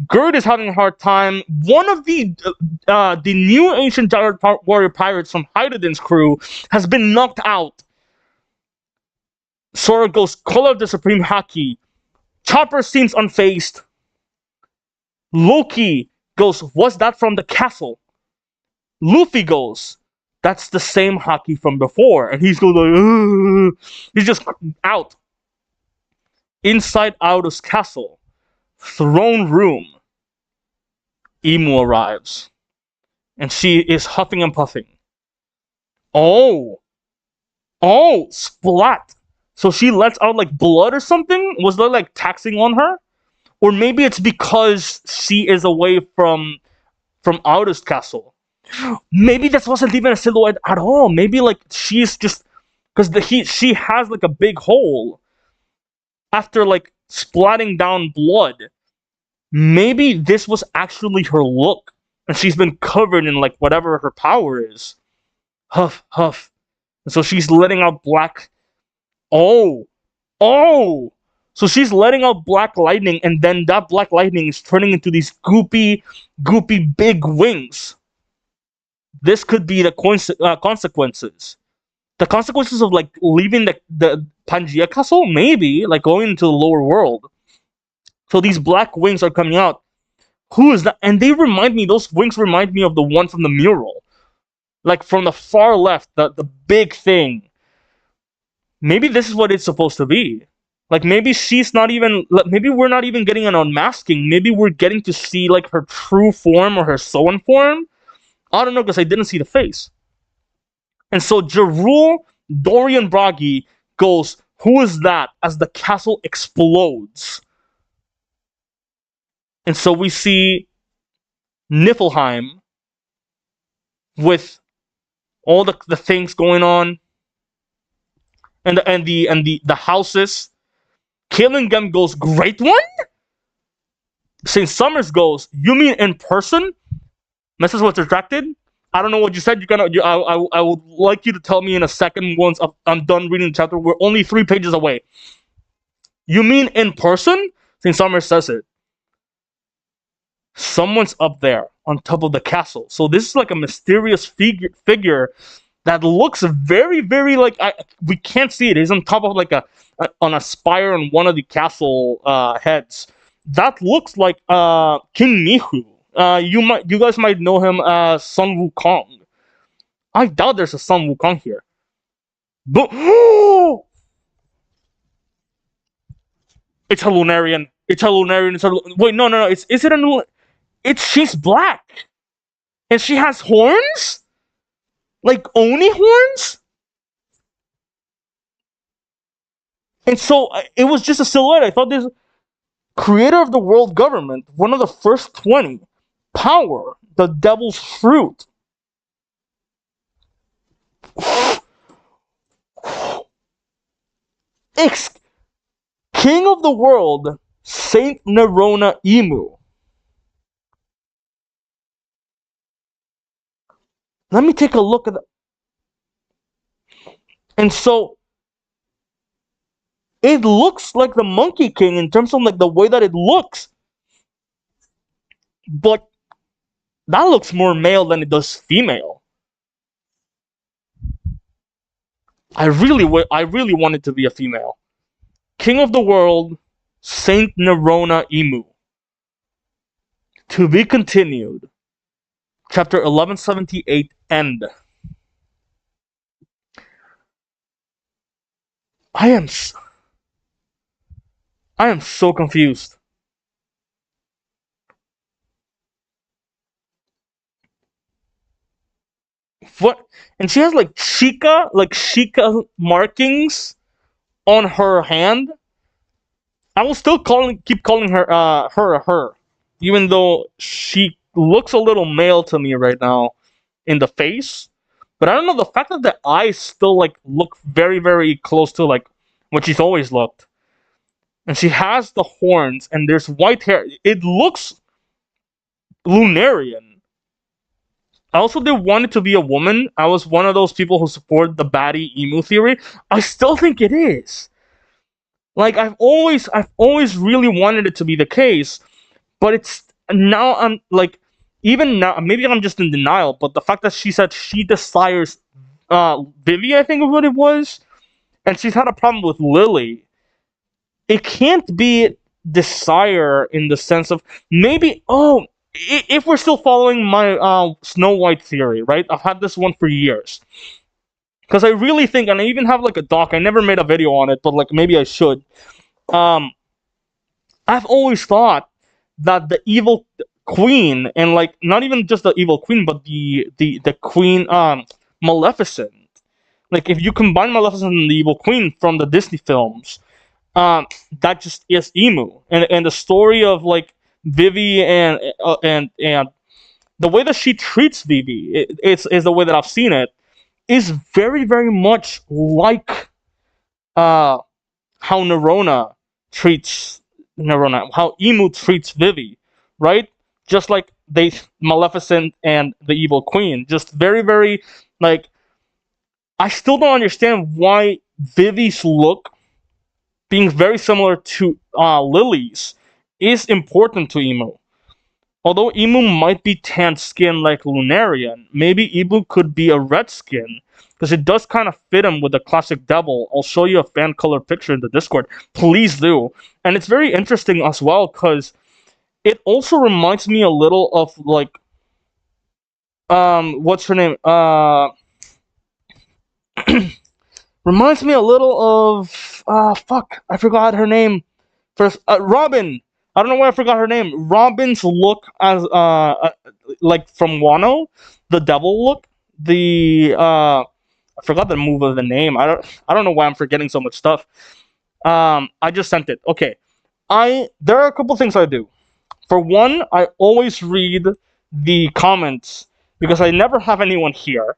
Gerd is having a hard time. One of the new ancient giant warrior pirates from Hydaden's crew has been knocked out. Zoro goes, call out the Supreme Haki. Chopper seems unfazed. Loki goes, what's that from the castle? Luffy goes, that's the same Haki from before. And he's going like, ugh. He's just out. Inside Outer's castle, throne room, Imu arrives. And she is huffing and puffing. Oh, splat. So she lets out like blood or something? Was there like taxing on her? Or maybe it's because she is away from Outer's castle. Maybe this wasn't even a silhouette at all. Maybe like she's just because she has like a big hole after like splatting down blood. Maybe this was actually her look, and she's been covered in like whatever her power is. Huff, huff. And so she's letting out black. Oh. So she's letting out black lightning, and then that black lightning is turning into these goopy big wings. This could be the consequences. The consequences of like leaving the Pangaea castle, maybe like going into the lower world. So these black wings are coming out. Who is that? And they remind me. Those wings remind me of the one from the mural, like from the far left, the big thing. Maybe this is what it's supposed to be. Like maybe she's not even. Maybe we're not even getting an unmasking. Maybe we're getting to see like her true form or her Soen form. I don't know because I didn't see the face. And so Jarul, Dorian Bragi goes, who is that? As the castle explodes. And so we see Niflheim with all the things going on. And the houses. Killingem goes, great one? St. Summers goes, you mean in person? Message was retracted. I don't know what you said. I would like you to tell me in a second once I'm done reading the chapter. We're only 3 pages away. You mean in person? St. Summers says it. Someone's up there on top of the castle. So this is like a mysterious figure that looks very, very like we can't see it. It's on top of like on a spire on one of the castle heads. That looks like King Mihu. You guys might know him as Sun Wukong. I doubt there's a Sun Wukong here. But it's a Lunarian. Wait, no. Is it a she's black, and she has horns. Like Oni horns? And so it was just a silhouette. I thought this creator of the world government, one of the first 20, power, the devil's fruit. Ex- King of the world, Saint Nerona Emu. Let me take a look at that. And so it looks like the Monkey King in terms of like the way that it looks, but that looks more male than it does female. I really want it to be a female. King of the world, Saint Nerona Emu. To be continued. Chapter 1178 end. I am I am so confused. What? And she has like Chica markings on her hand. I will still keep calling her her, even though she looks a little male to me right now in the face. But I don't know, the fact that the eyes still like look very very close to like what she's always looked, and she has the horns and there's white hair. It looks Lunarian. I also did want it to be a woman. I was one of those people who support the baddie emu theory. I still think it is. Like I've always really wanted it to be the case, but it's now I'm like, even now maybe I'm just in denial. But the fact that she said she desires Vivi, I think of what it was, and she's had a problem with Lily. It can't be desire in the sense of maybe if we're still following my Snow White theory, right? I've had this one for years. Because I really think, and I even have like a doc. I never made a video on it, but like maybe I should. Um, I've always thought that the evil queen, and like not even just the evil queen, but the queen, Maleficent. Like if you combine Maleficent and the evil queen from the Disney films, that just is emu, and the story of like Vivi and the way that she treats Vivi, is the way that I've seen it, is very very much like uh how how Emu treats Vivi, right? Just like they Maleficent and the evil queen, just very very like. I still don't understand why Vivi's look being very similar to Lily's is important to Emu. Although Emu might be tan skin like Lunarian, maybe Emu could be a red skin, because it does kind of fit him with the classic devil. I'll show you a fan color picture in the Discord. Please do. And it's very interesting as well, because it also reminds me a little of like what's her name? Reminds me a little of fuck, I forgot her name. First, Robin. I don't know why I forgot her name. Robin's look as like from Wano, the devil look. I forgot the move of the name. I don't know why I'm forgetting so much stuff. I just sent it. Okay. There are a couple things I do. For one, I always read the comments because I never have anyone here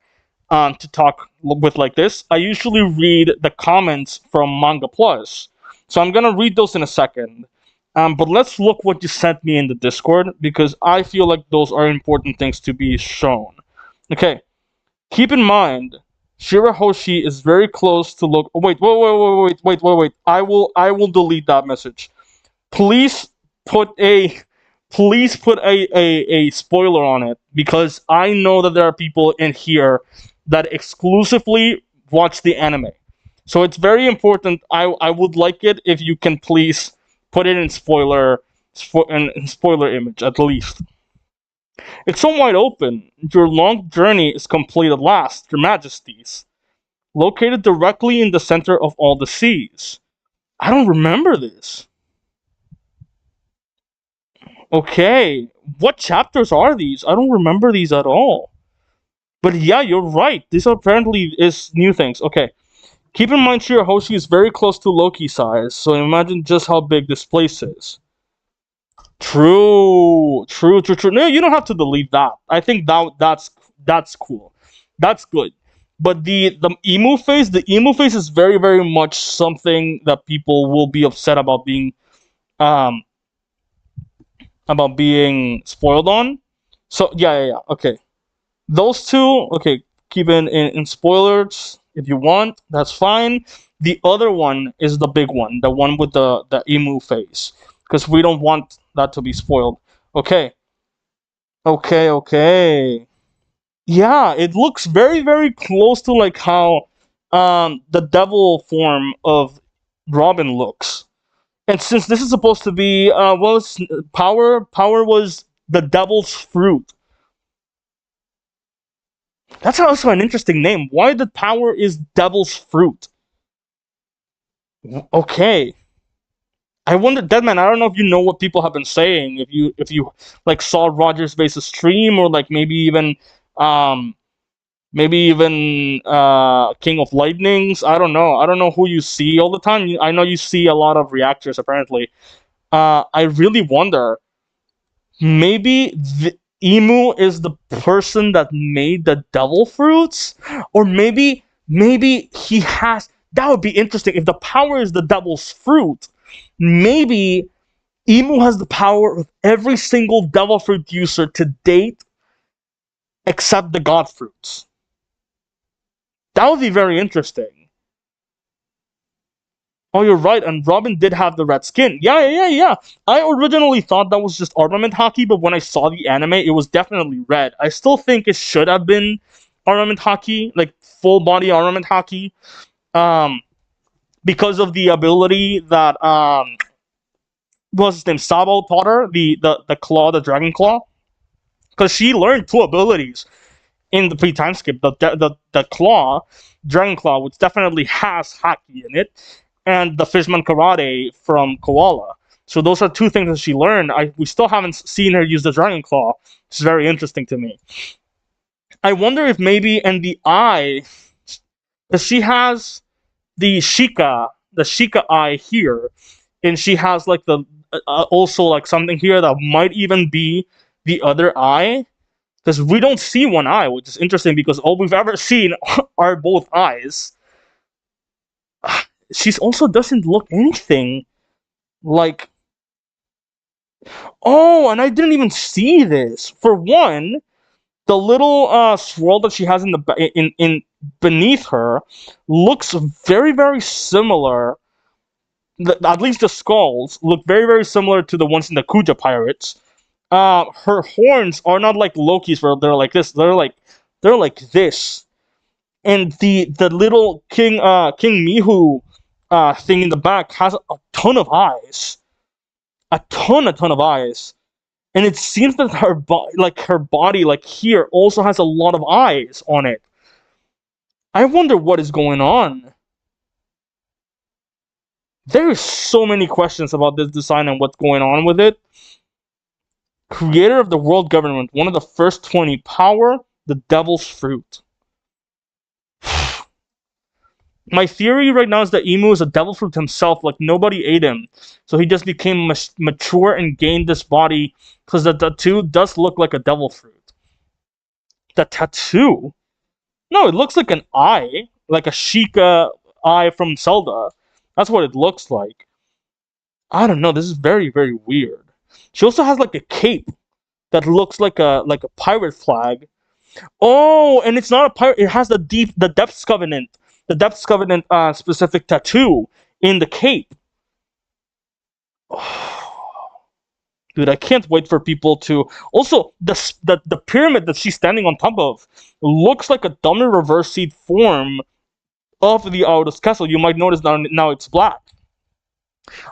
to talk with like this. I usually read the comments from Manga Plus. So I'm gonna read those in a second. But let's look what you sent me in the Discord, because I feel like those are important things to be shown. Okay. Keep in mind, Shirahoshi is very close to look. Oh, wait. I will delete that message. Please put a a spoiler on it, because I know that there are people in here that exclusively watch the anime. So it's very important. I would like it if you can please put it in spoiler image at least. It's so wide open. Your long journey is complete at last, Your Majesties. Located directly in the center of all the seas. I don't remember this. Okay. What chapters are these? I don't remember these at all. But yeah, you're right. These apparently is new things. Okay. Keep in mind Shirahoshi is very close to Loki size, so imagine just how big this place is. True. No, you don't have to delete that. I think that's cool. That's good. But the emu face is very much something that people will be upset um about being spoiled on. So yeah. Okay. Those two, okay, keep in spoilers if you want, that's fine. The other one is the big one, the one with the emu face, because we don't want that to be spoiled. Okay, okay. Yeah, it looks very close to like how the devil form of Robin looks. And since this is supposed to be power was the devil's fruit. That's also an interesting name. Why the power is devil's fruit? Okay. I wonder, Deadman. I don't know if you know what people have been saying. If you like saw Rogers Base's stream or like um maybe even King of Lightnings. I don't know. I don't know who you see all the time. I know you see a lot of reactors apparently. I really wonder. Maybe the Emu is the person that made the devil fruits, or maybe he has. That would be interesting if the power is the devil's fruit. Maybe Emu has the power of every single devil fruit user to date, except the god fruits. That would be very interesting. Oh, you're right, and Robin did have the red skin. Yeah. I originally thought that was just armament hockey, but when I saw the anime, it was definitely red. I still think it should have been armament hockey, like full body armament hockey, um, because of the ability that what was his name, Sabo taught her, the claw, the dragon claw, because she learned two abilities in the pre-time skip. The claw, dragon claw, which definitely has hockey in it, and the Fishman Karate from Koala. So those are two things that she learned. We still haven't seen her use the Dragon Claw. It's very interesting to me. I wonder if maybe in the eye, because she has the Shika eye here, and she has like the also like something here that might even be the other eye. Because we don't see one eye, which is interesting because all we've ever seen are both eyes. She also doesn't look anything like. Oh, and I didn't even see this. For one, the little swirl that she has in the in beneath her looks very similar. At least the skulls look very similar to the ones in the Kuja pirates. Her horns are not like Loki's, where they're like this. They're like this. And the little King Mihu thing in the back has a ton of eyes, a ton of eyes, and it seems that her body, like here, also has a lot of eyes on it. I wonder what is going on. There is so many questions about this design and what's going on with it. Creator of the world government, one of the first 20. Power, the devil's fruit. My theory right now is that Emu is a devil fruit himself, like nobody ate him. So he just became mature and gained this body, because the tattoo does look like a devil fruit. The tattoo? No, it looks like an eye, like a Sheikah eye from Zelda. That's what it looks like. I don't know, this is very weird. She also has like a cape that looks like a pirate flag. Oh, and it's not a pirate. It has the Depths Covenant, specific tattoo in the cape. Dude, I can't wait for people to. Also, the pyramid that she's standing on top of looks like a dummy reverse seed form of the Aoda's castle. You might notice now it's black.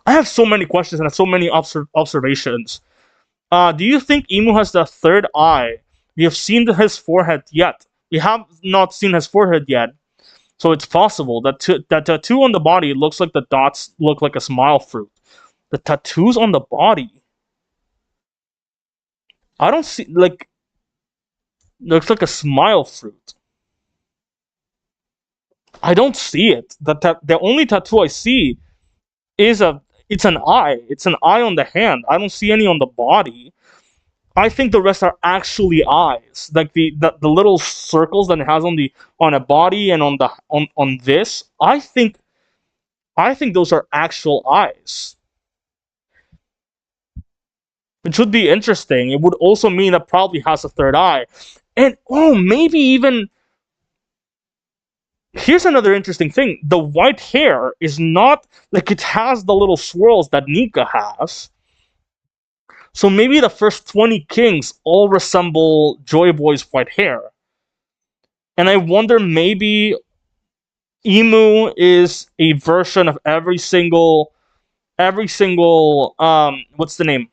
I have so many questions and so many observations. Do you think Emu has the third eye? We have seen his forehead yet. We have not seen his forehead yet. So it's possible that that tattoo on the body looks like the dots look like a smile fruit. The tattoos on the body. I don't see, like, Looks like a smile fruit. I don't see it. The only tattoo I see is it's an eye. It's an eye on the hand. I don't see any on the body. I think the rest are actually eyes. Like the little circles that it has on a body and on this. I think those are actual eyes. Which would be interesting. It would also mean that probably has a third eye. And oh, maybe even here's another interesting thing. The white hair is not like it has the little swirls that Nika has. So maybe the first 20 kings all resemble Joy Boy's white hair. And I wonder maybe Emu is a version of every single what's the name?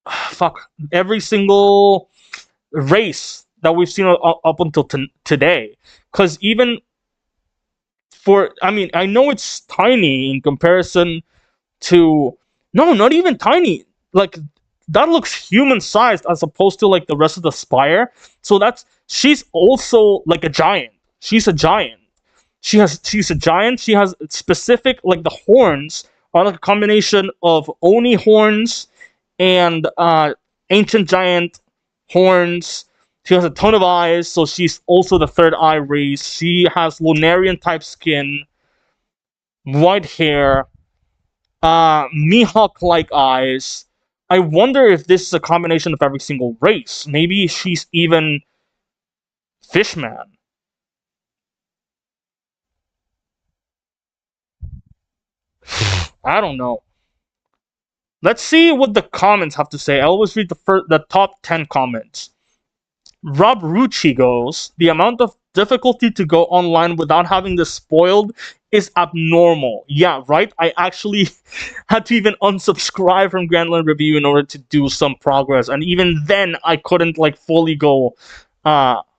Fuck. Every single race that we've seen up until today. Because even I know it's tiny in comparison to, no, not even tiny. Like, that looks human sized as opposed to like the rest of the spire. So she's also like a giant. She's a giant. She's a giant. She has specific, like, the horns are like a combination of Oni horns and ancient giant horns. She has a ton of eyes, so she's also the third eye race. She has Lunarian type skin, white hair, Mihawk like eyes. I wonder if this is a combination of every single race. Maybe she's even Fishman. I don't know. Let's see what the comments have to say. I always read the top 10 comments. Rob Rucci goes, the amount of difficulty to go online without having this spoiled is abnormal. Yeah, right? I actually had to even unsubscribe from GrandlineReview in order to do some progress. And even then, I couldn't, like, fully go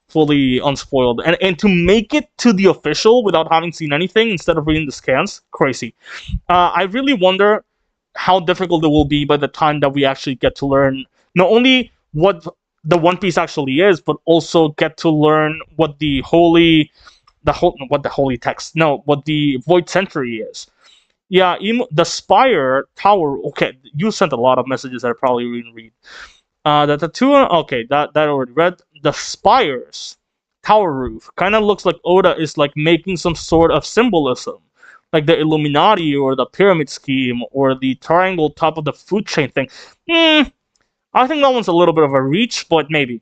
fully unspoiled. And to make it to the official without having seen anything instead of reading the scans, crazy. I really wonder how difficult it will be by the time that we actually get to learn not only what the One Piece actually is, but also get to learn what the holy text, no, what the Void Century is. Yeah, the Spire Tower. Okay, you sent a lot of messages that I probably didn't read. The tattoo. Okay, that already read. The Spire's tower roof kind of looks like Oda is like making some sort of symbolism, like the Illuminati or the pyramid scheme or the triangle top of the food chain thing. I think that one's a little bit of a reach, but maybe.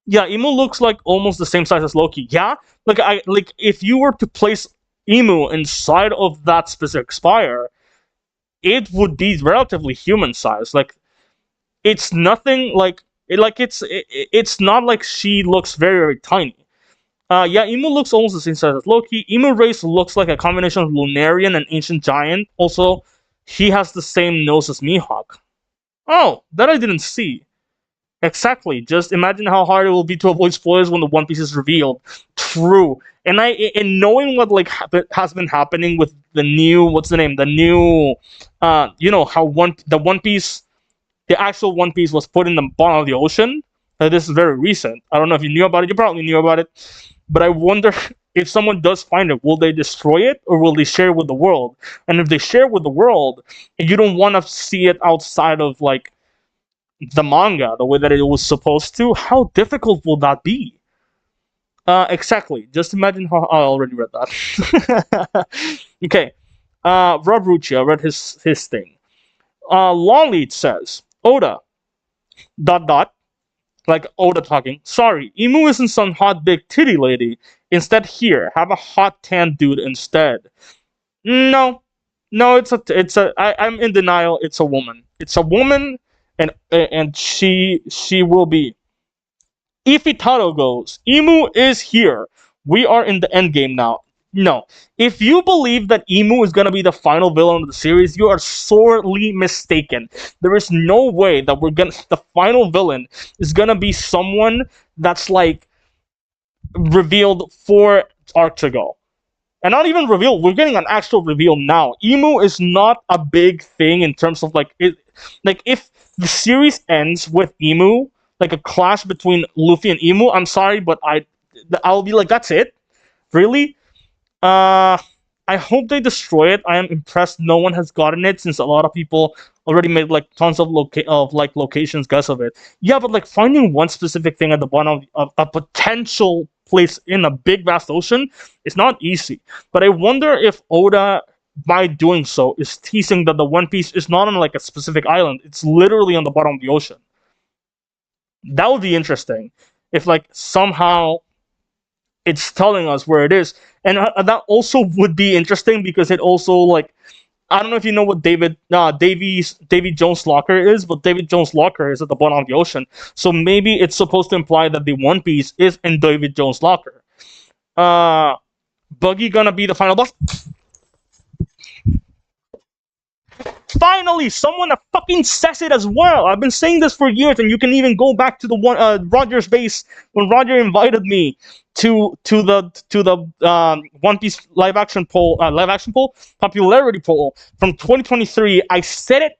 Yeah, Emu looks like almost the same size as Loki. Yeah, like if you were to place Emu inside of that specific spire, it would be relatively human size. Like, it's nothing like it's not like she looks very, very tiny. Yeah, Emu looks almost the same size as Loki. Emu race looks like a combination of Lunarian and Ancient Giant. Also, he has the same nose as Mihawk. Oh, that I didn't see. Exactly. Just imagine how hard it will be to avoid spoilers when the One Piece is revealed. True. And knowing what like has been happening with the new, what's the name? The new, how the One Piece, the actual One Piece was put in the bottom of the ocean. This is very recent. I don't know if you knew about it. You probably knew about it. But I wonder if someone does find it, will they destroy it or will they share it with the world? And if they share it with the world, and you don't want to see it outside of like the manga the way that it was supposed to, how difficult will that be? Exactly. Just imagine how I already read that. Okay. Rob Rucci, I read his thing. Lolly says, Oda, dot dot, like Oda talking. Sorry, Emu isn't some hot big titty lady. Instead, here, have a hot tan dude instead. No, I'm in denial. It's a woman. It's a woman, and she will be. Ifitaro goes, Emu is here. We are in the end game now. No. If you believe that Emu is going to be the final villain of the series, you are sorely mistaken. There is no way that the final villain is going to be someone that's like revealed 4 arcs ago. And not even revealed, we're getting an actual reveal now. Emu is not a big thing in terms of like it. Like, if the series ends with Emu like a clash between Luffy and Emu, I'm sorry, but I'll be like, that's it, really. Uh, I hope they destroy it. I am impressed no one has gotten it since a lot of people already made like tons of locations guess of it. Yeah, but like finding one specific thing at the bottom of a potential place in a big vast ocean is not easy. But I wonder if Oda, by doing so, is teasing that the One Piece is not on like a specific island. It's literally on the bottom of the ocean. That would be interesting if like somehow it's telling us where it is, and that also would be interesting because it also like, I don't know if you know what Davy Jones' locker is, but Davy Jones' locker is at the bottom of the ocean. So maybe it's supposed to imply that the One Piece is in David Jones' locker. Buggy gonna be the final boss. Finally, someone that fucking says it as well. I've been saying this for years, and you can even go back to the one Roger's base when Roger invited me to the One Piece live action popularity poll from 2023. I said it,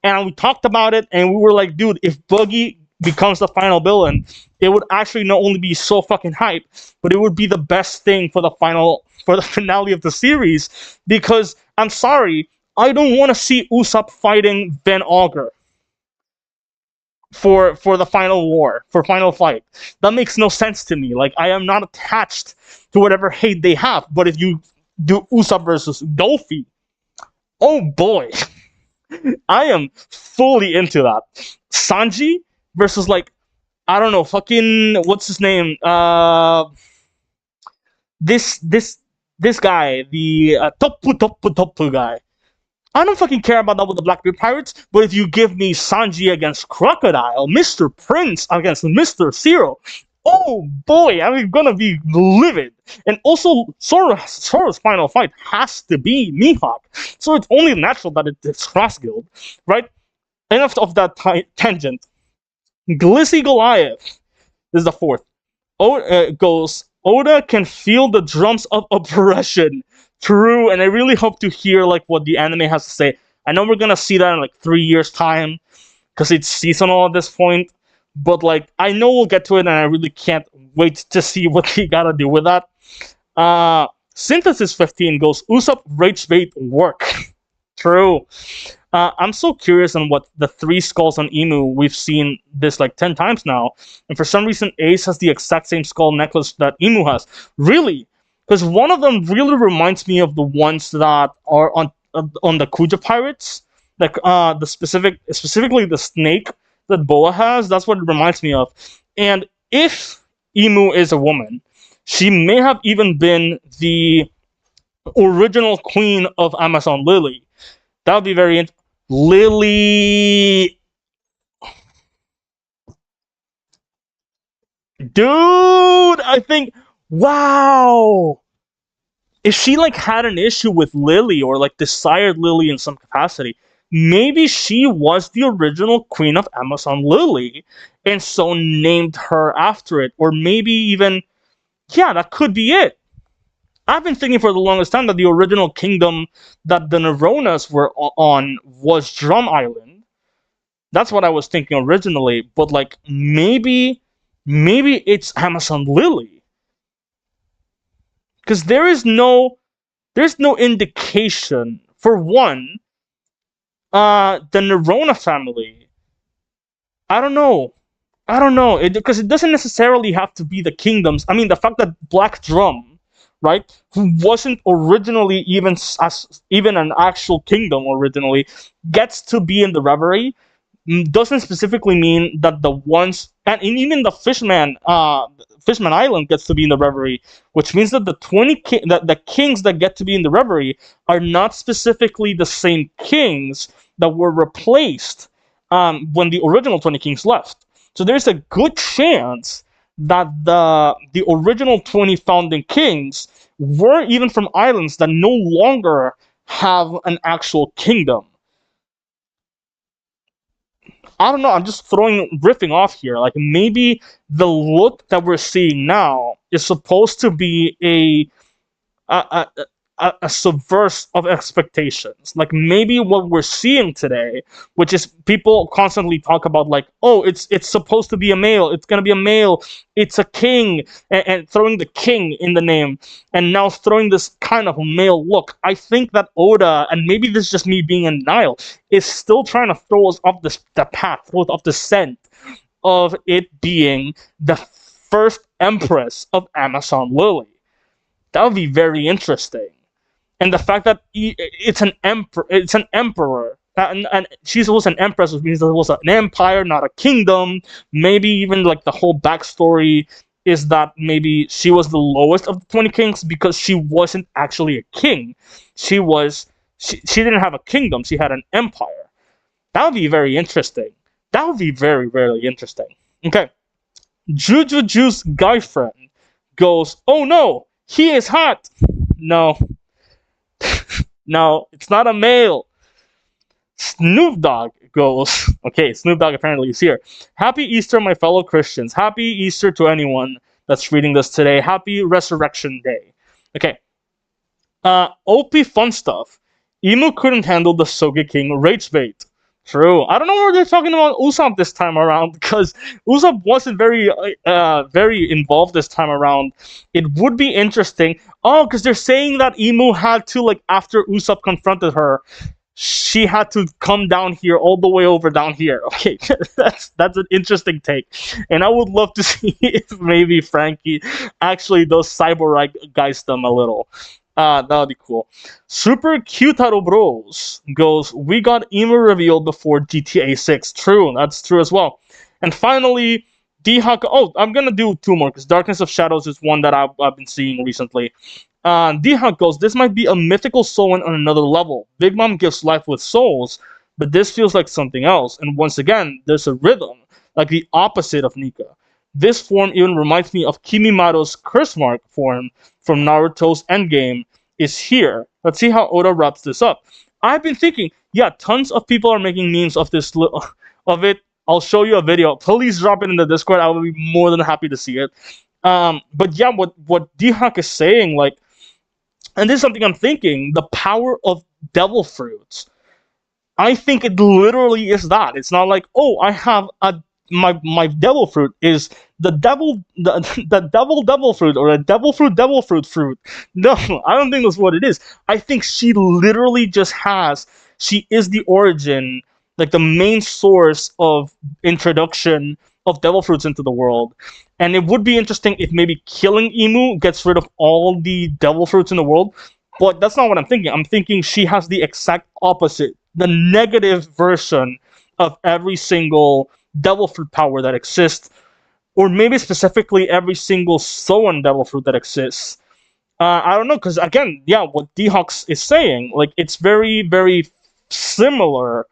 and we talked about it, and we were like, dude, if Buggy becomes the final villain, it would actually not only be so fucking hype, but it would be the best thing for the finale of the series. Because I'm sorry, I don't want to see Usopp fighting Ben Augur for the final fight. That makes no sense to me. Like, I am not attached to whatever hate they have. But if you do Usopp versus Dolphy, oh boy, I am fully into that. Sanji versus like, I don't know, fucking what's his name? This guy, the Topu guy. I don't fucking care about that with the Blackbeard Pirates, but if you give me Sanji against Crocodile, Mr. Prince against Mr. Zero, oh boy, I'm gonna be livid. And also, Zoro's final fight has to be Mihawk, so it's only natural that it's Cross Guild, right? Enough of that tangent. Glissy Goliath is the fourth. Goes, Oda can feel the drums of oppression. True, and I really hope to hear like what the anime has to say. I know we're gonna see that in like 3 years' time, because it's seasonal at this point. But like, I know we'll get to it, and I really can't wait to see what they gotta do with that. Synthesis 15 goes, Usopp rage bait work. True. I'm so curious on what the 3 skulls on Emu, we've seen this like 10 times now, and for some reason Ace has the exact same skull necklace that Emu has. Really? Because one of them really reminds me of the ones that are on the Kuja pirates, like specifically the snake that Boa has. That's what it reminds me of. And if Emu is a woman, she may have even been the original queen of Amazon Lily. That would be very interesting. Lily, dude, I think, wow. If she like had an issue with Lily or like desired Lily in some capacity, maybe she was the original queen of Amazon Lily, and so named her after it. Or maybe even, yeah, that could be it. I've been thinking for the longest time that the original kingdom that the Neronas were on was Drum Island. That's what I was thinking originally, but like maybe it's Amazon Lily. Because there's no indication. For one, the Nerona family, I don't know, because it doesn't necessarily have to be the kingdoms. I mean, the fact that Black Drum, right, who wasn't originally even an actual kingdom originally, gets to be in the Reverie, doesn't specifically mean that the ones, and even the Fishman Island gets to be in the Reverie, which means that the kings that get to be in the Reverie are not specifically the same kings that were replaced when the original 20 kings left. So there's a good chance that the original 20 founding kings were even from islands that no longer have an actual kingdom. I don't know, I'm just riffing off here. Like, maybe the look that we're seeing now is supposed to be a subverse of expectations. Like maybe what we're seeing today, which is people constantly talk about like, oh, it's supposed to be a male, it's gonna be a male, it's a king, and throwing the king in the name, and now throwing this kind of male look. I think that Oda, and maybe this is just me being in denial, is still trying to throw us off the path, throw us off the scent of it being the first empress of Amazon Lily. That would be very interesting. And the fact that it's an emperor, and she was an empress, which means it was an empire, not a kingdom. Maybe even like the whole backstory is that maybe she was the lowest of the 20 kings because she wasn't actually a king. She didn't have a kingdom. She had an empire. That would be very interesting. That would be very, very interesting. Okay. Juju's guy friend goes, oh no, he is hot. No. No, it's not a male. Snoop Dogg goes, okay, Snoop Dogg apparently is here. Happy Easter, my fellow Christians. Happy Easter to anyone that's reading this today. Happy Resurrection Day. Okay. OP fun stuff. Imu couldn't handle the Sogeking rage bait. True. I don't know where they're talking about Usopp this time around, because Usopp wasn't very involved this time around. It would be interesting. Oh, because they're saying that Imu had to, like, after Usopp confronted her, she had to come down here, all the way over down here. Okay, that's an interesting take, and I would love to see if maybe Frankie actually does cyber guys them a little. That would be cool. Super Cutaro Bros goes, we got Imu revealed before GTA 6. True, that's true as well. And finally, D-Hawk. Oh, I'm gonna do two more because Darkness of Shadows is one that I've been seeing recently. D-Hawk goes, this might be a mythical soul on another level. Big Mom gives life with souls, but this feels like something else. And once again, there's a rhythm, like the opposite of Nika. This form even reminds me of Kimimato's curse mark form from Naruto's Endgame is here. Let's see how Oda wraps this up. I've been thinking, yeah, tons of people are making memes of this of it. I'll show you a video. Please drop it in the Discord. I will be more than happy to see it. But yeah, what D-Hawk is saying, like, and this is something I'm thinking, the power of devil fruits. I think it literally is that. It's not like, oh, I have my devil fruit is the devil fruit, or a devil fruit. No, I don't think that's what it is. I think she literally just she is the origin, like the main source of introduction of devil fruits into the world. And it would be interesting if maybe killing Imu gets rid of all the devil fruits in the world. But that's not what I'm thinking. I'm thinking she has the exact opposite, the negative version of every single devil fruit power that exists, or maybe specifically every single Soan devil fruit that exists. I don't know, because again, yeah, what D-Hawks is saying, like, it's very, very similar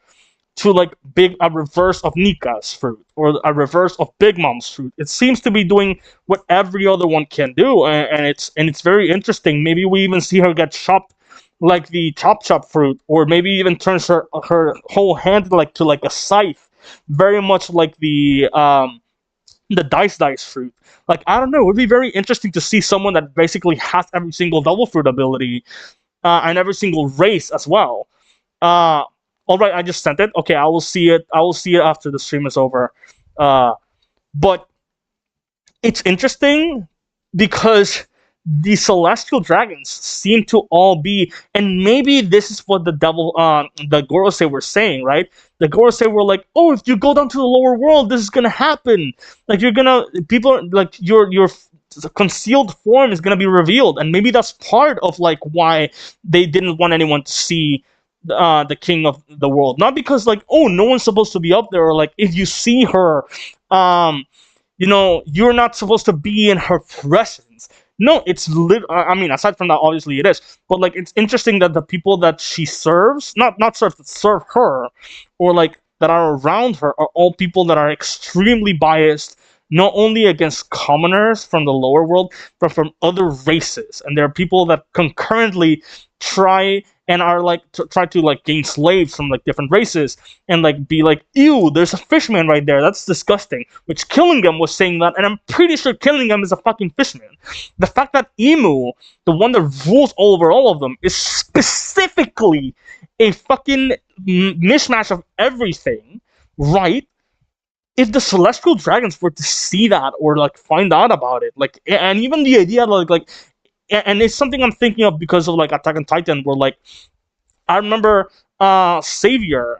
to like a reverse of Nika's fruit, or a reverse of Big Mom's fruit. It seems to be doing what every other one can do, and it's very interesting. Maybe we even see her get chopped like the chop fruit, or maybe even turns her whole hand to a scythe, very much like the dice fruit. Like, I don't know, it would be very interesting to see someone that basically has every single devil fruit ability, and every single race as well. All right, I just sent it. Okay, I will see it after the stream is over. But it's interesting because the celestial dragons seem to all be, and maybe this is what the Gorosei were saying, right? The Gorosei were like, oh, if you go down to the lower world, this is gonna happen. Like, your concealed form is gonna be revealed, and maybe that's part of like why they didn't want anyone to see the king of the world. Not because like, oh, no one's supposed to be up there, or like, if you see her, you're not supposed to be in her presence. No, it's I mean, aside from that, obviously it is, but like, it's interesting that the people that she serves, not serve her, or like that are around her, are all people that are extremely biased, not only against commoners from the lower world, but from other races. And there are people that concurrently try and are like try to like gain slaves from like different races, and like be like, ew, there's a fishman right there, that's disgusting. Which Killingham was saying that, and I'm pretty sure Killingham is a fucking fishman. The fact that Emu, the one that rules over all of them, is specifically a fucking mishmash of everything, right? If the celestial dragons were to see that or like find out about it, like, and even the idea like, and it's something I'm thinking of because of like Attack on Titan, where like I remember Xavier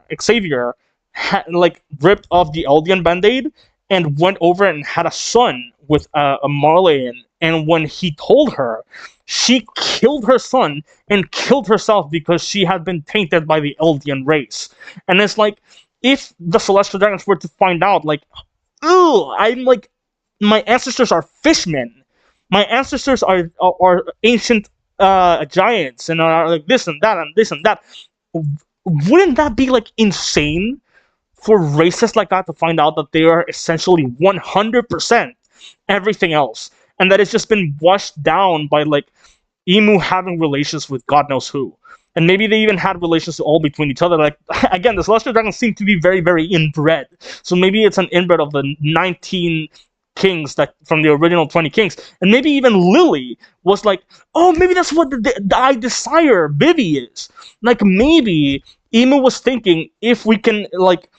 had like ripped off the Eldian band-aid and went over and had a son with a Marleyan, and when he told her, she killed her son and killed herself because she had been tainted by the Eldian race. And it's like, if the celestial dragons were to find out, like, ooh, I'm like, my ancestors are fishmen. My ancestors are ancient giants, and are like this and that and this and that. Wouldn't that be like insane for races like that to find out that they are essentially 100% everything else, and that it's just been washed down by like Emu having relations with God knows who? And maybe they even had relations all between each other. Like, again, the celestial dragons seem to be very, very inbred. So maybe it's an inbred of the 19 kings that from the original 20 kings. And maybe even Lily was like, oh, maybe that's what the I desire Vivi is. Like, maybe Emu was thinking, if we can, like,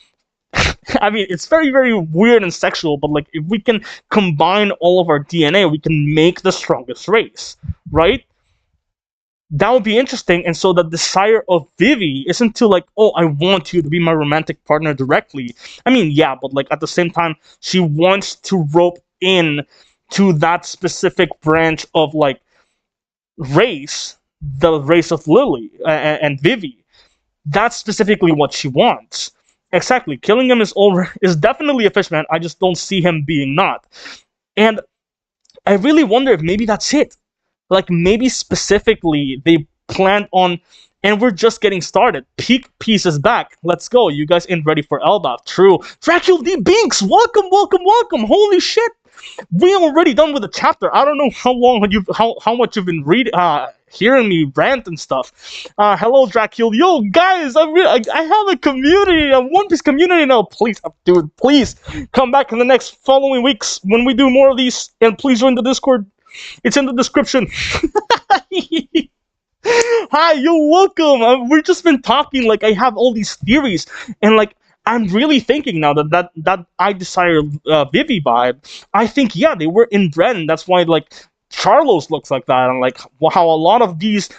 I mean, it's very, very weird and sexual, but like, if we can combine all of our DNA, we can make the strongest race, right? That would be interesting. And so the desire of Vivi isn't to like, oh, I want you to be my romantic partner directly. I mean, yeah, but like at the same time, she wants to rope in to that specific branch of like race, the race of Lily and Vivi. That's specifically what she wants. Exactly. Killingham is definitely a fishman. I just don't see him being not. And I really wonder if maybe that's it. Like, maybe specifically they planned on, and we're just getting started. Peak Piece is back. Let's go. You guys ain't ready for Elbaf. True. Dracula D. Binks, welcome, welcome, welcome. Holy shit. We are already done with the chapter. I don't know how much you've been hearing me rant and stuff. Hello, Dracula. Yo, guys, I have a community, a One Piece community now. Please, dude, please come back in the next following weeks when we do more of these, and please join the Discord. It's in the description. Hi, you're welcome. We've just been talking, like, I have all these theories, and like, I'm really thinking now that I desire Vivi vibe. I think, yeah, they were inbred, and that's why like Charlos looks like that, and like how a lot of these,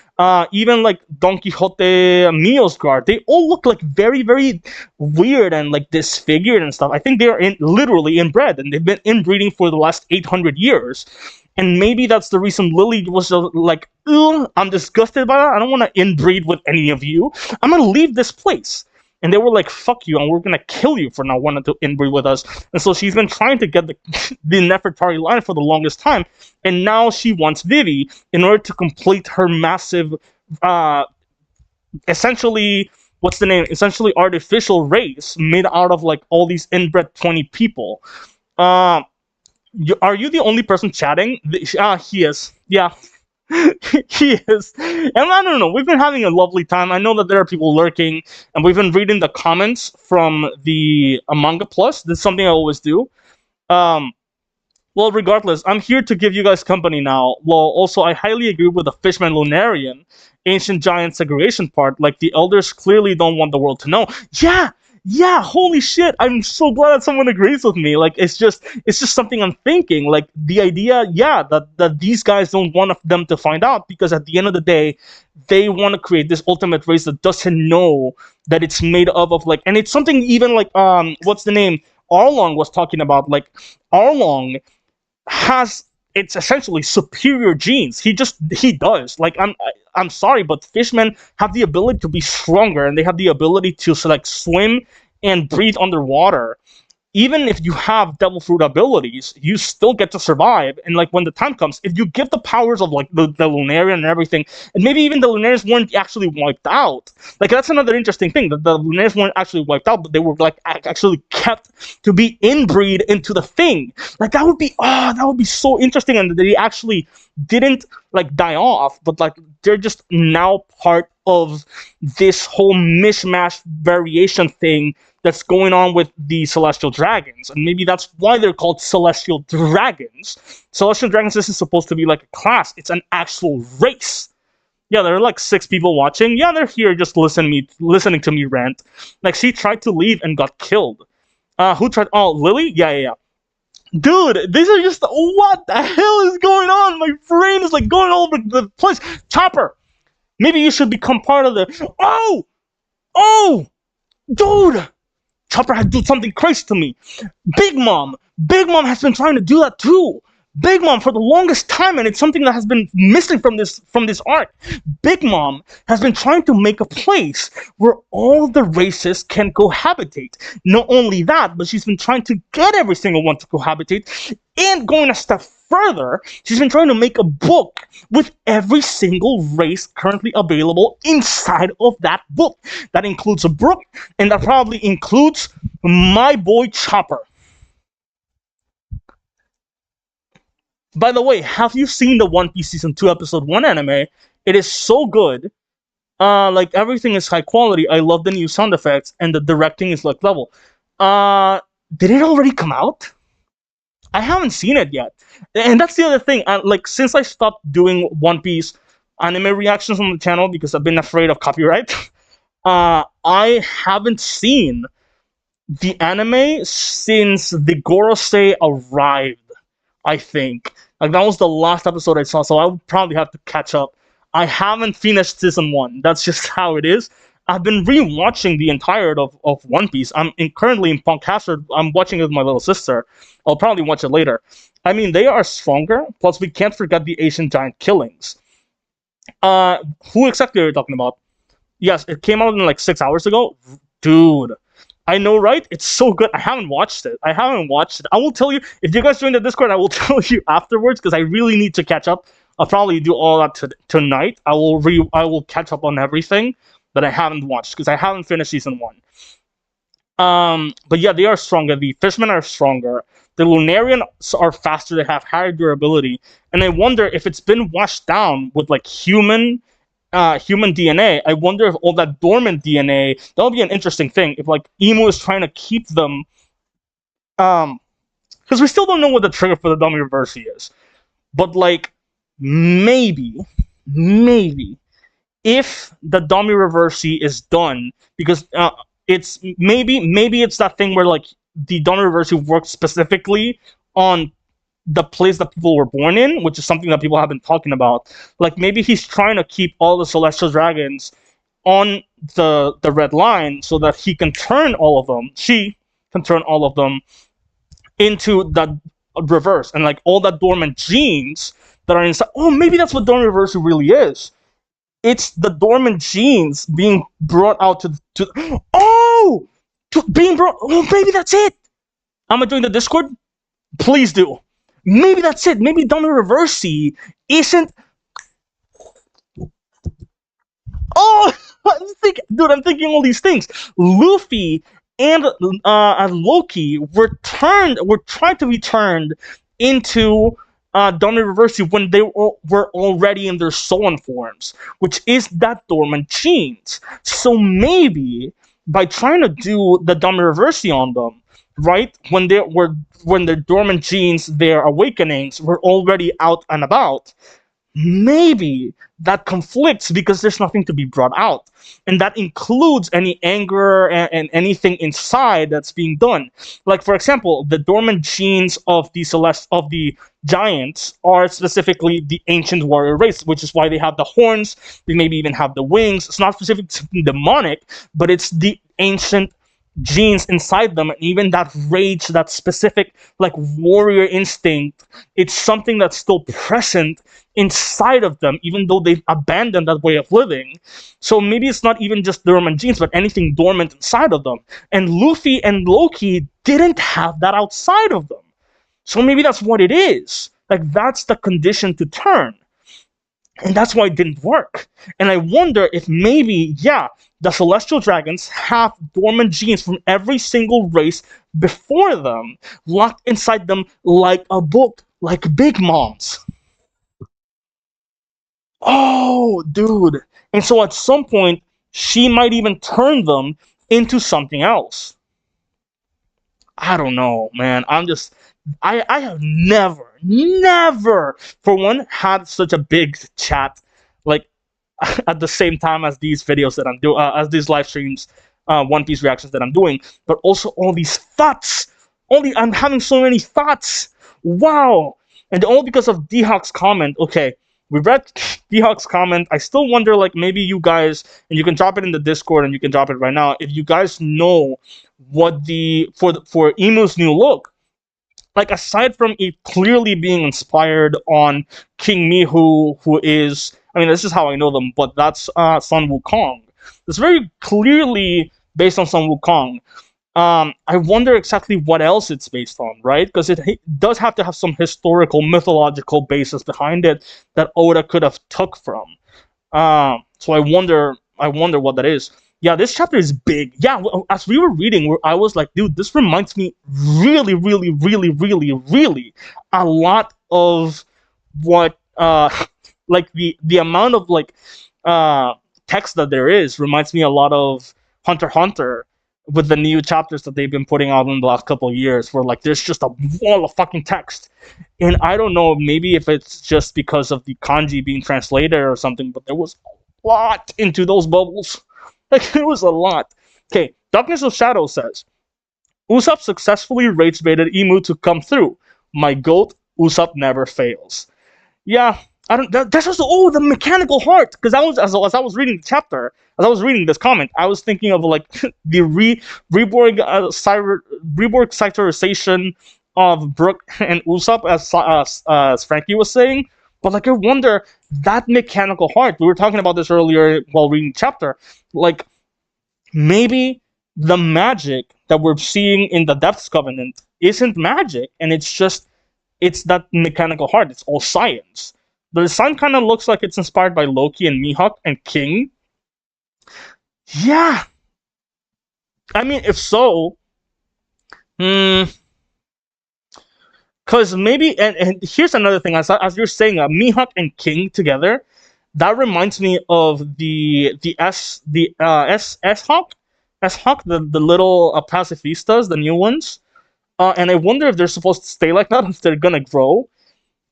even like Don Quixote, Mio's guard, they all look like very, very weird and like disfigured and stuff. I think they're literally inbred, and they've been inbreeding for the last 800 years. And maybe that's the reason Lily was like, I'm disgusted by that. I don't want to inbreed with any of you. I'm going to leave this place. And they were like, fuck you, and we're going to kill you for not wanting to inbreed with us. And so she's been trying to get the Nefertari line for the longest time. And now she wants Vivi in order to complete her massive, essentially, what's the name? Essentially artificial race made out of like all these inbred 20 people. Are you the only person chatting? He is. Yeah. He is. And I don't know, we've been having a lovely time. I know that there are people lurking, and we've been reading the comments from the Manga Plus. That's something I always do. Well, regardless, I'm here to give you guys company now. Well, also, I highly agree with the Fishman Lunarian Ancient Giant segregation part. Like, the elders clearly don't want the world to know. Yeah, holy shit, I'm so glad that someone agrees with me. Like, it's just something I'm thinking. Like, the idea, yeah, that these guys don't want them to find out, because at the end of the day, they want to create this ultimate race that doesn't know that it's made up of, like, and it's something even like, what's the name? Arlong was talking about. Like, Arlong has, it's essentially superior genes. He does. Like, I'm sorry, but fishmen have the ability to be stronger, and they have the ability to like swim and breathe underwater. Even if you have devil fruit abilities, you still get to survive. And like, when the time comes, if you give the powers of like the Lunarian and everything, and maybe even the Lunarians weren't actually wiped out. Like, that's another interesting thing, that the Lunarians weren't actually wiped out, but they were like actually kept to be inbreed into the thing. Like, that would be so interesting, and they actually didn't like die off, but like they're just now part of this whole mishmash variation thing that's going on with the celestial dragons, and maybe that's why they're called celestial dragons. Celestial dragons isn't supposed to be like a class; it's an actual race. Yeah, there are like 6 people watching. Yeah, they're here just listening to me rant. Like, she tried to leave and got killed. Who tried? Oh, Lily? Yeah, yeah, yeah. Dude, these are just, what the hell is going on? My brain is like going all over the place. Chopper, maybe you should become part of the. Oh, dude. Chopper had to do something crazy to me. Big Mom has been trying to do that too. Big Mom for the longest time, and it's something that has been missing from this arc. Big Mom has been trying to make a place where all the races can cohabitate. Not only that, but she's been trying to get every single one to cohabitate, and going a step further, she's been trying to make a book with every single race currently available inside of that book. That includes a brook, and that probably includes my boy Chopper. By the way, have you seen the One Piece Season 2 Episode 1 anime? It is so good. Like, everything is high quality. I love the new sound effects, and the directing is like level. Did it already come out? I haven't seen it yet. And that's the other thing. Like, since I stopped doing One Piece anime reactions on the channel because I've been afraid of copyright, I haven't seen the anime since the Gorosei arrived, I think. Like, that was the last episode I saw, so I would probably have to catch up. I haven't finished Season 1. That's just how it is. I've been rewatching the entirety of One Piece. Currently in Punk Hazard. I'm watching it with my little sister. I'll probably watch it later. I mean, they are stronger, plus we can't forget the Asian giant killings. Who exactly are you talking about? Yes, it came out in like 6 hours ago. Dude, I know, right? It's so good. I haven't watched it. I will tell you, if you guys join the Discord, I will tell you afterwards, because I really need to catch up. I'll probably do all that tonight. I will catch up on everything that I haven't watched, because I haven't finished Season 1. But yeah, they are stronger. The Fishmen are stronger. The Lunarians are faster. They have higher durability. And I wonder if it's been washed down with like human DNA. I wonder if all that dormant DNA, that would be an interesting thing. If like IMU is trying to keep them, because we still don't know what the trigger for the dummy reversey is. But like, maybe, if the dummy reversey is done, because it's maybe it's that thing where like the dummy reversey works specifically on the place that people were born in, which is something that people have been talking about. Like, maybe he's trying to keep all the celestial dragons on the red line so that she can turn all of them into the reverse, and like all that dormant genes that are inside. Oh, maybe that's what dormant reversal really is. It's the dormant genes being brought out being brought. Oh, maybe that's it. I'm gonna join the Discord. Please do. Maybe that's it. Maybe dormant reversey isn't. Oh, I'm thinking all these things. Luffy and Loki were trying to be turned into dormant reversey when they were already in their Solan forms, which is that dormant genes. So maybe by trying to do the dormant reversey on them, right, when the dormant genes, their awakenings, were already out and about, maybe that conflicts because there's nothing to be brought out, and that includes any anger and anything inside that's being done. Like, for example, the dormant genes of the giants are specifically the ancient warrior race, which is why they have the horns. They maybe even have the wings. It's not specific to demonic, but it's the ancient genes inside them, and even that rage, that specific like warrior instinct, it's something that's still present inside of them, even though they've abandoned that way of living. So maybe it's not even just dormant genes, but anything dormant inside of them. And Luffy and Loki didn't have that outside of them. So maybe that's what it is. Like, that's the condition to turn. And that's why it didn't work. And I wonder if maybe, the celestial dragons have dormant genes from every single race before them, locked inside them like a book, like Big Mom's. Oh, dude. And so at some point, she might even turn them into something else. I don't know, man. I have never, for one, had such a big chat like at the same time as these videos that I'm doing, as these live streams, One Piece reactions that I'm doing, but also all these thoughts. I'm having so many thoughts. Wow, and all because of D Hawk's comment. Okay, we read D Hawk's comment. I still wonder, like maybe you guys, and you can drop it in the Discord, and you can drop it right now if you guys know what for Emu's new look, like aside from it clearly being inspired on King Mihu, who is, I mean, this is how I know them, but that's Sun Wukong. It's very clearly based on Sun Wukong. I wonder exactly what else it's based on, right? Because it does have to have some historical, mythological basis behind it that Oda could have took from. So I wonder what that is. Yeah, this chapter is big. Yeah, as we were reading, I was like, dude, this reminds me really, really, really, really, really a lot of what, like the amount of like text that there is reminds me a lot of Hunter x Hunter with the new chapters that they've been putting out in the last couple of years, where like there's just a wall of fucking text. And I don't know, maybe if it's just because of the kanji being translated or something, but there was a lot into those bubbles. Like, it was a lot. Okay, Darkness of Shadow says, Usopp successfully rage baited Emu to come through. My goat, Usopp never fails. Yeah, I don't. That's just the mechanical heart. Because as I was reading the chapter, as I was reading this comment, I was thinking of like the reborn reborn cycterization of Brook and Usopp, as Frankie was saying. But like, I wonder that mechanical heart. We were talking about this earlier while reading the chapter. Like, maybe the magic that we're seeing in the Depths Covenant isn't magic, and it's that mechanical heart. It's all science. The design kind of looks like it's inspired by Loki and Mihawk and King. Yeah. I mean, if so, because maybe, and here's another thing. As you're saying, Mihawk and King together, that reminds me of the S Hawk, the little pacifistas, the new ones. And I wonder if they're supposed to stay like that, if they're gonna grow.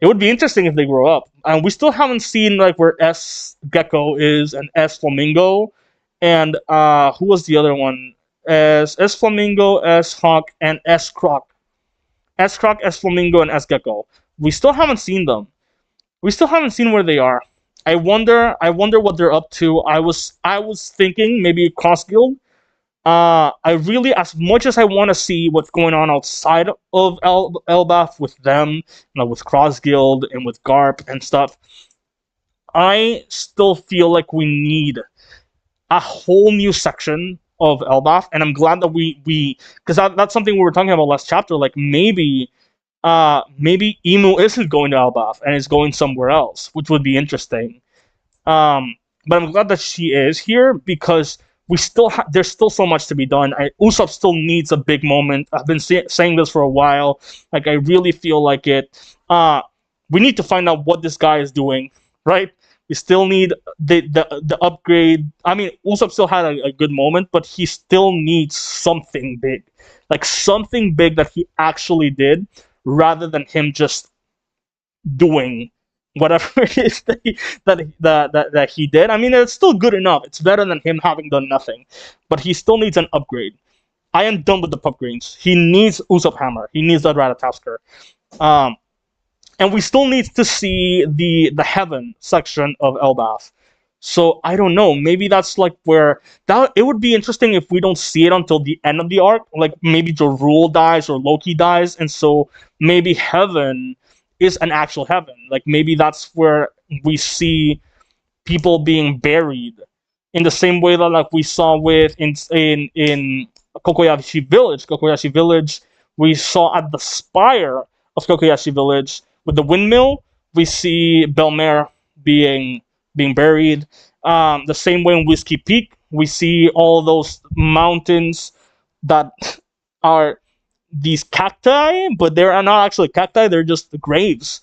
It would be interesting if they grow up. And we still haven't seen like where S Gecko is and S Flamingo, and who was the other one? S Flamingo, S Hawk, and S Croc. S Croc, S Flamingo, and S Gecko. We still haven't seen them. We still haven't seen where they are. I wonder what they're up to. I was thinking maybe Cross Guild. I really, as much as I want to see what's going on outside of Elbaf with them, with Cross Guild and with Garp and stuff, I still feel like we need a whole new section of Elbaf, and I'm glad that we because that's something we were talking about last chapter. Like maybe Emu isn't going to Elbaf and is going somewhere else, which would be interesting. But I'm glad that she is here because there's still so much to be done. Usopp still needs a big moment. I've been saying this for a while. Like, I really feel like it. We need to find out what this guy is doing, right? We still need the upgrade. I mean, Usopp still had a good moment, but he still needs something big, like something big that he actually did, rather than him just doing whatever it is that he did. I mean, it's still good enough. It's better than him having done nothing, but he still needs an upgrade. I am done with the pup greens. He needs Usopp Hammer. He needs that Ratatoskr. And we still need to see the heaven section of Elbaf. So I don't know. Maybe that's like where that it would be interesting if we don't see it until the end of the arc. Like maybe Jorul dies or Loki dies, and so maybe heaven is an actual heaven. Like maybe that's where we see people being buried in the same way that like we saw with in Kokoyashi Village. Kokoyashi Village, we saw at the spire of Kokoyashi Village with the windmill, we see Belmer being buried. The same way in Whiskey Peak, we see all those mountains that are these cacti, but they are not actually cacti, they're just the graves.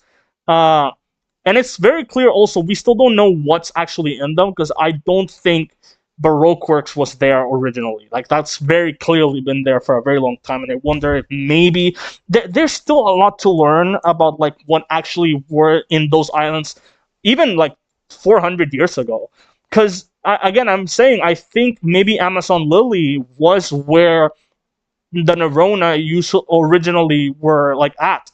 And it's very clear also, we still don't know what's actually in them, because I don't think Baroque Works was there originally. Like, that's very clearly been there for a very long time, and I wonder if maybe there's still a lot to learn about like what actually were in those islands, even like 400 years ago. Because again, I'm saying I think maybe Amazon Lily was where the Nerona originally were like at.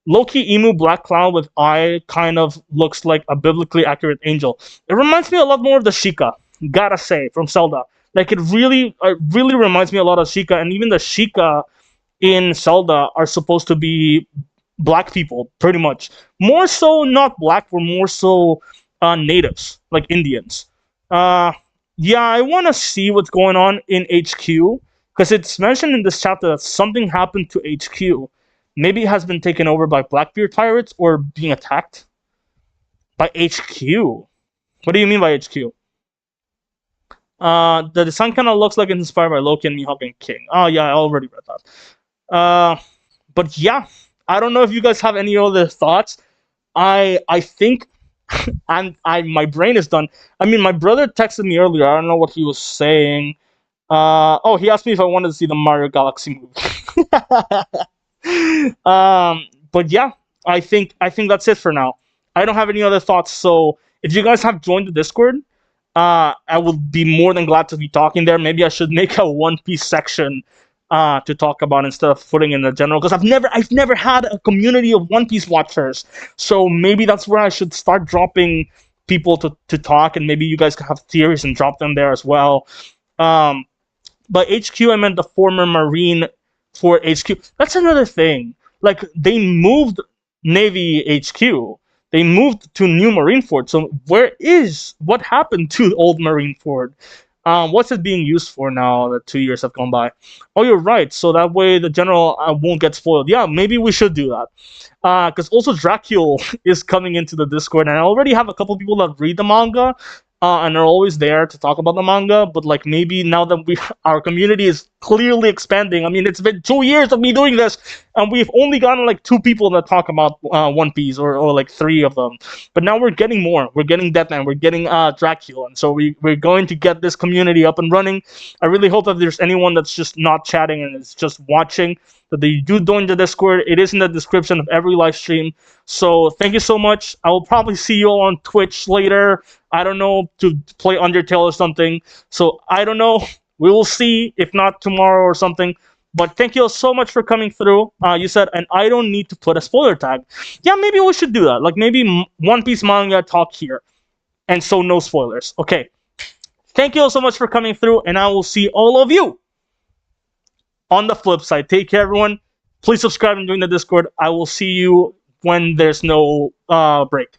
Loki Emu Black Cloud with eye kind of looks like a biblically accurate angel. It reminds me a lot more of the Sheikah, gotta say, from Zelda. Like, it really reminds me a lot of Sheikah, and even the Sheikah in Zelda are supposed to be black people, pretty much. More so not black, we're more so natives, like Indians. Uh, yeah, I want to see what's going on in HQ, because it's mentioned in this chapter that something happened to HQ. Maybe it has been taken over by Blackbeard pirates or being attacked by HQ. What do you mean by HQ? The design kind of looks like it's inspired by Loki and Mihawk and King. Oh yeah, I already read that. But yeah, I don't know if you guys have any other thoughts. I think, and my brain is done. I mean, my brother texted me earlier. I don't know what he was saying. Oh, he asked me if I wanted to see the Mario Galaxy movie. But yeah, I think that's it for now. I don't have any other thoughts. So if you guys have joined the Discord, I would be more than glad to be talking there. Maybe I should make a One Piece section to talk about instead of putting in the general, because I've never had a community of One Piece watchers. So maybe that's where I should start dropping people to talk, and maybe you guys can have theories and drop them there as well. By HQ, I meant the former Marine for HQ. That's another thing. Like, they moved Navy HQ. They moved to New Marineford. So what happened to Old Marineford? What's it being used for now that 2 years have gone by? Oh, you're right. So that way the general won't get spoiled. Yeah, maybe we should do that. Because also Dracul is coming into the Discord, and I already have a couple people that read the manga, and are always there to talk about the manga. But like, maybe now that our community is clearly expanding. I mean, it's been 2 years of me doing this, and we've only gotten like 2 people that talk about One Piece, or like 3 of them. But now we're getting more. We're getting Deathman. We're getting Dracula, and so we're going to get this community up and running. I really hope that there's anyone that's just not chatting and is just watching, that they do join the Discord. It is in the description of every live stream. So thank you so much. I will probably see you all on Twitch later. I don't know, to play Undertale or something. So I don't know. We will see, if not tomorrow or something. But thank you so much for coming through. You said, and I don't need to put a spoiler tag. Yeah, maybe we should do that. Like, maybe One Piece manga talk here. And so no spoilers. Okay. Thank you all so much for coming through, and I will see all of you on the flip side. Take care, everyone. Please subscribe and join the Discord. I will see you when there's no break.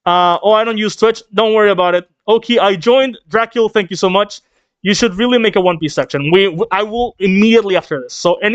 Oh, I don't use Twitch. Don't worry about it. Okay, I joined. Dracula, thank you so much. You should really make a One Piece section. I will immediately after this. So any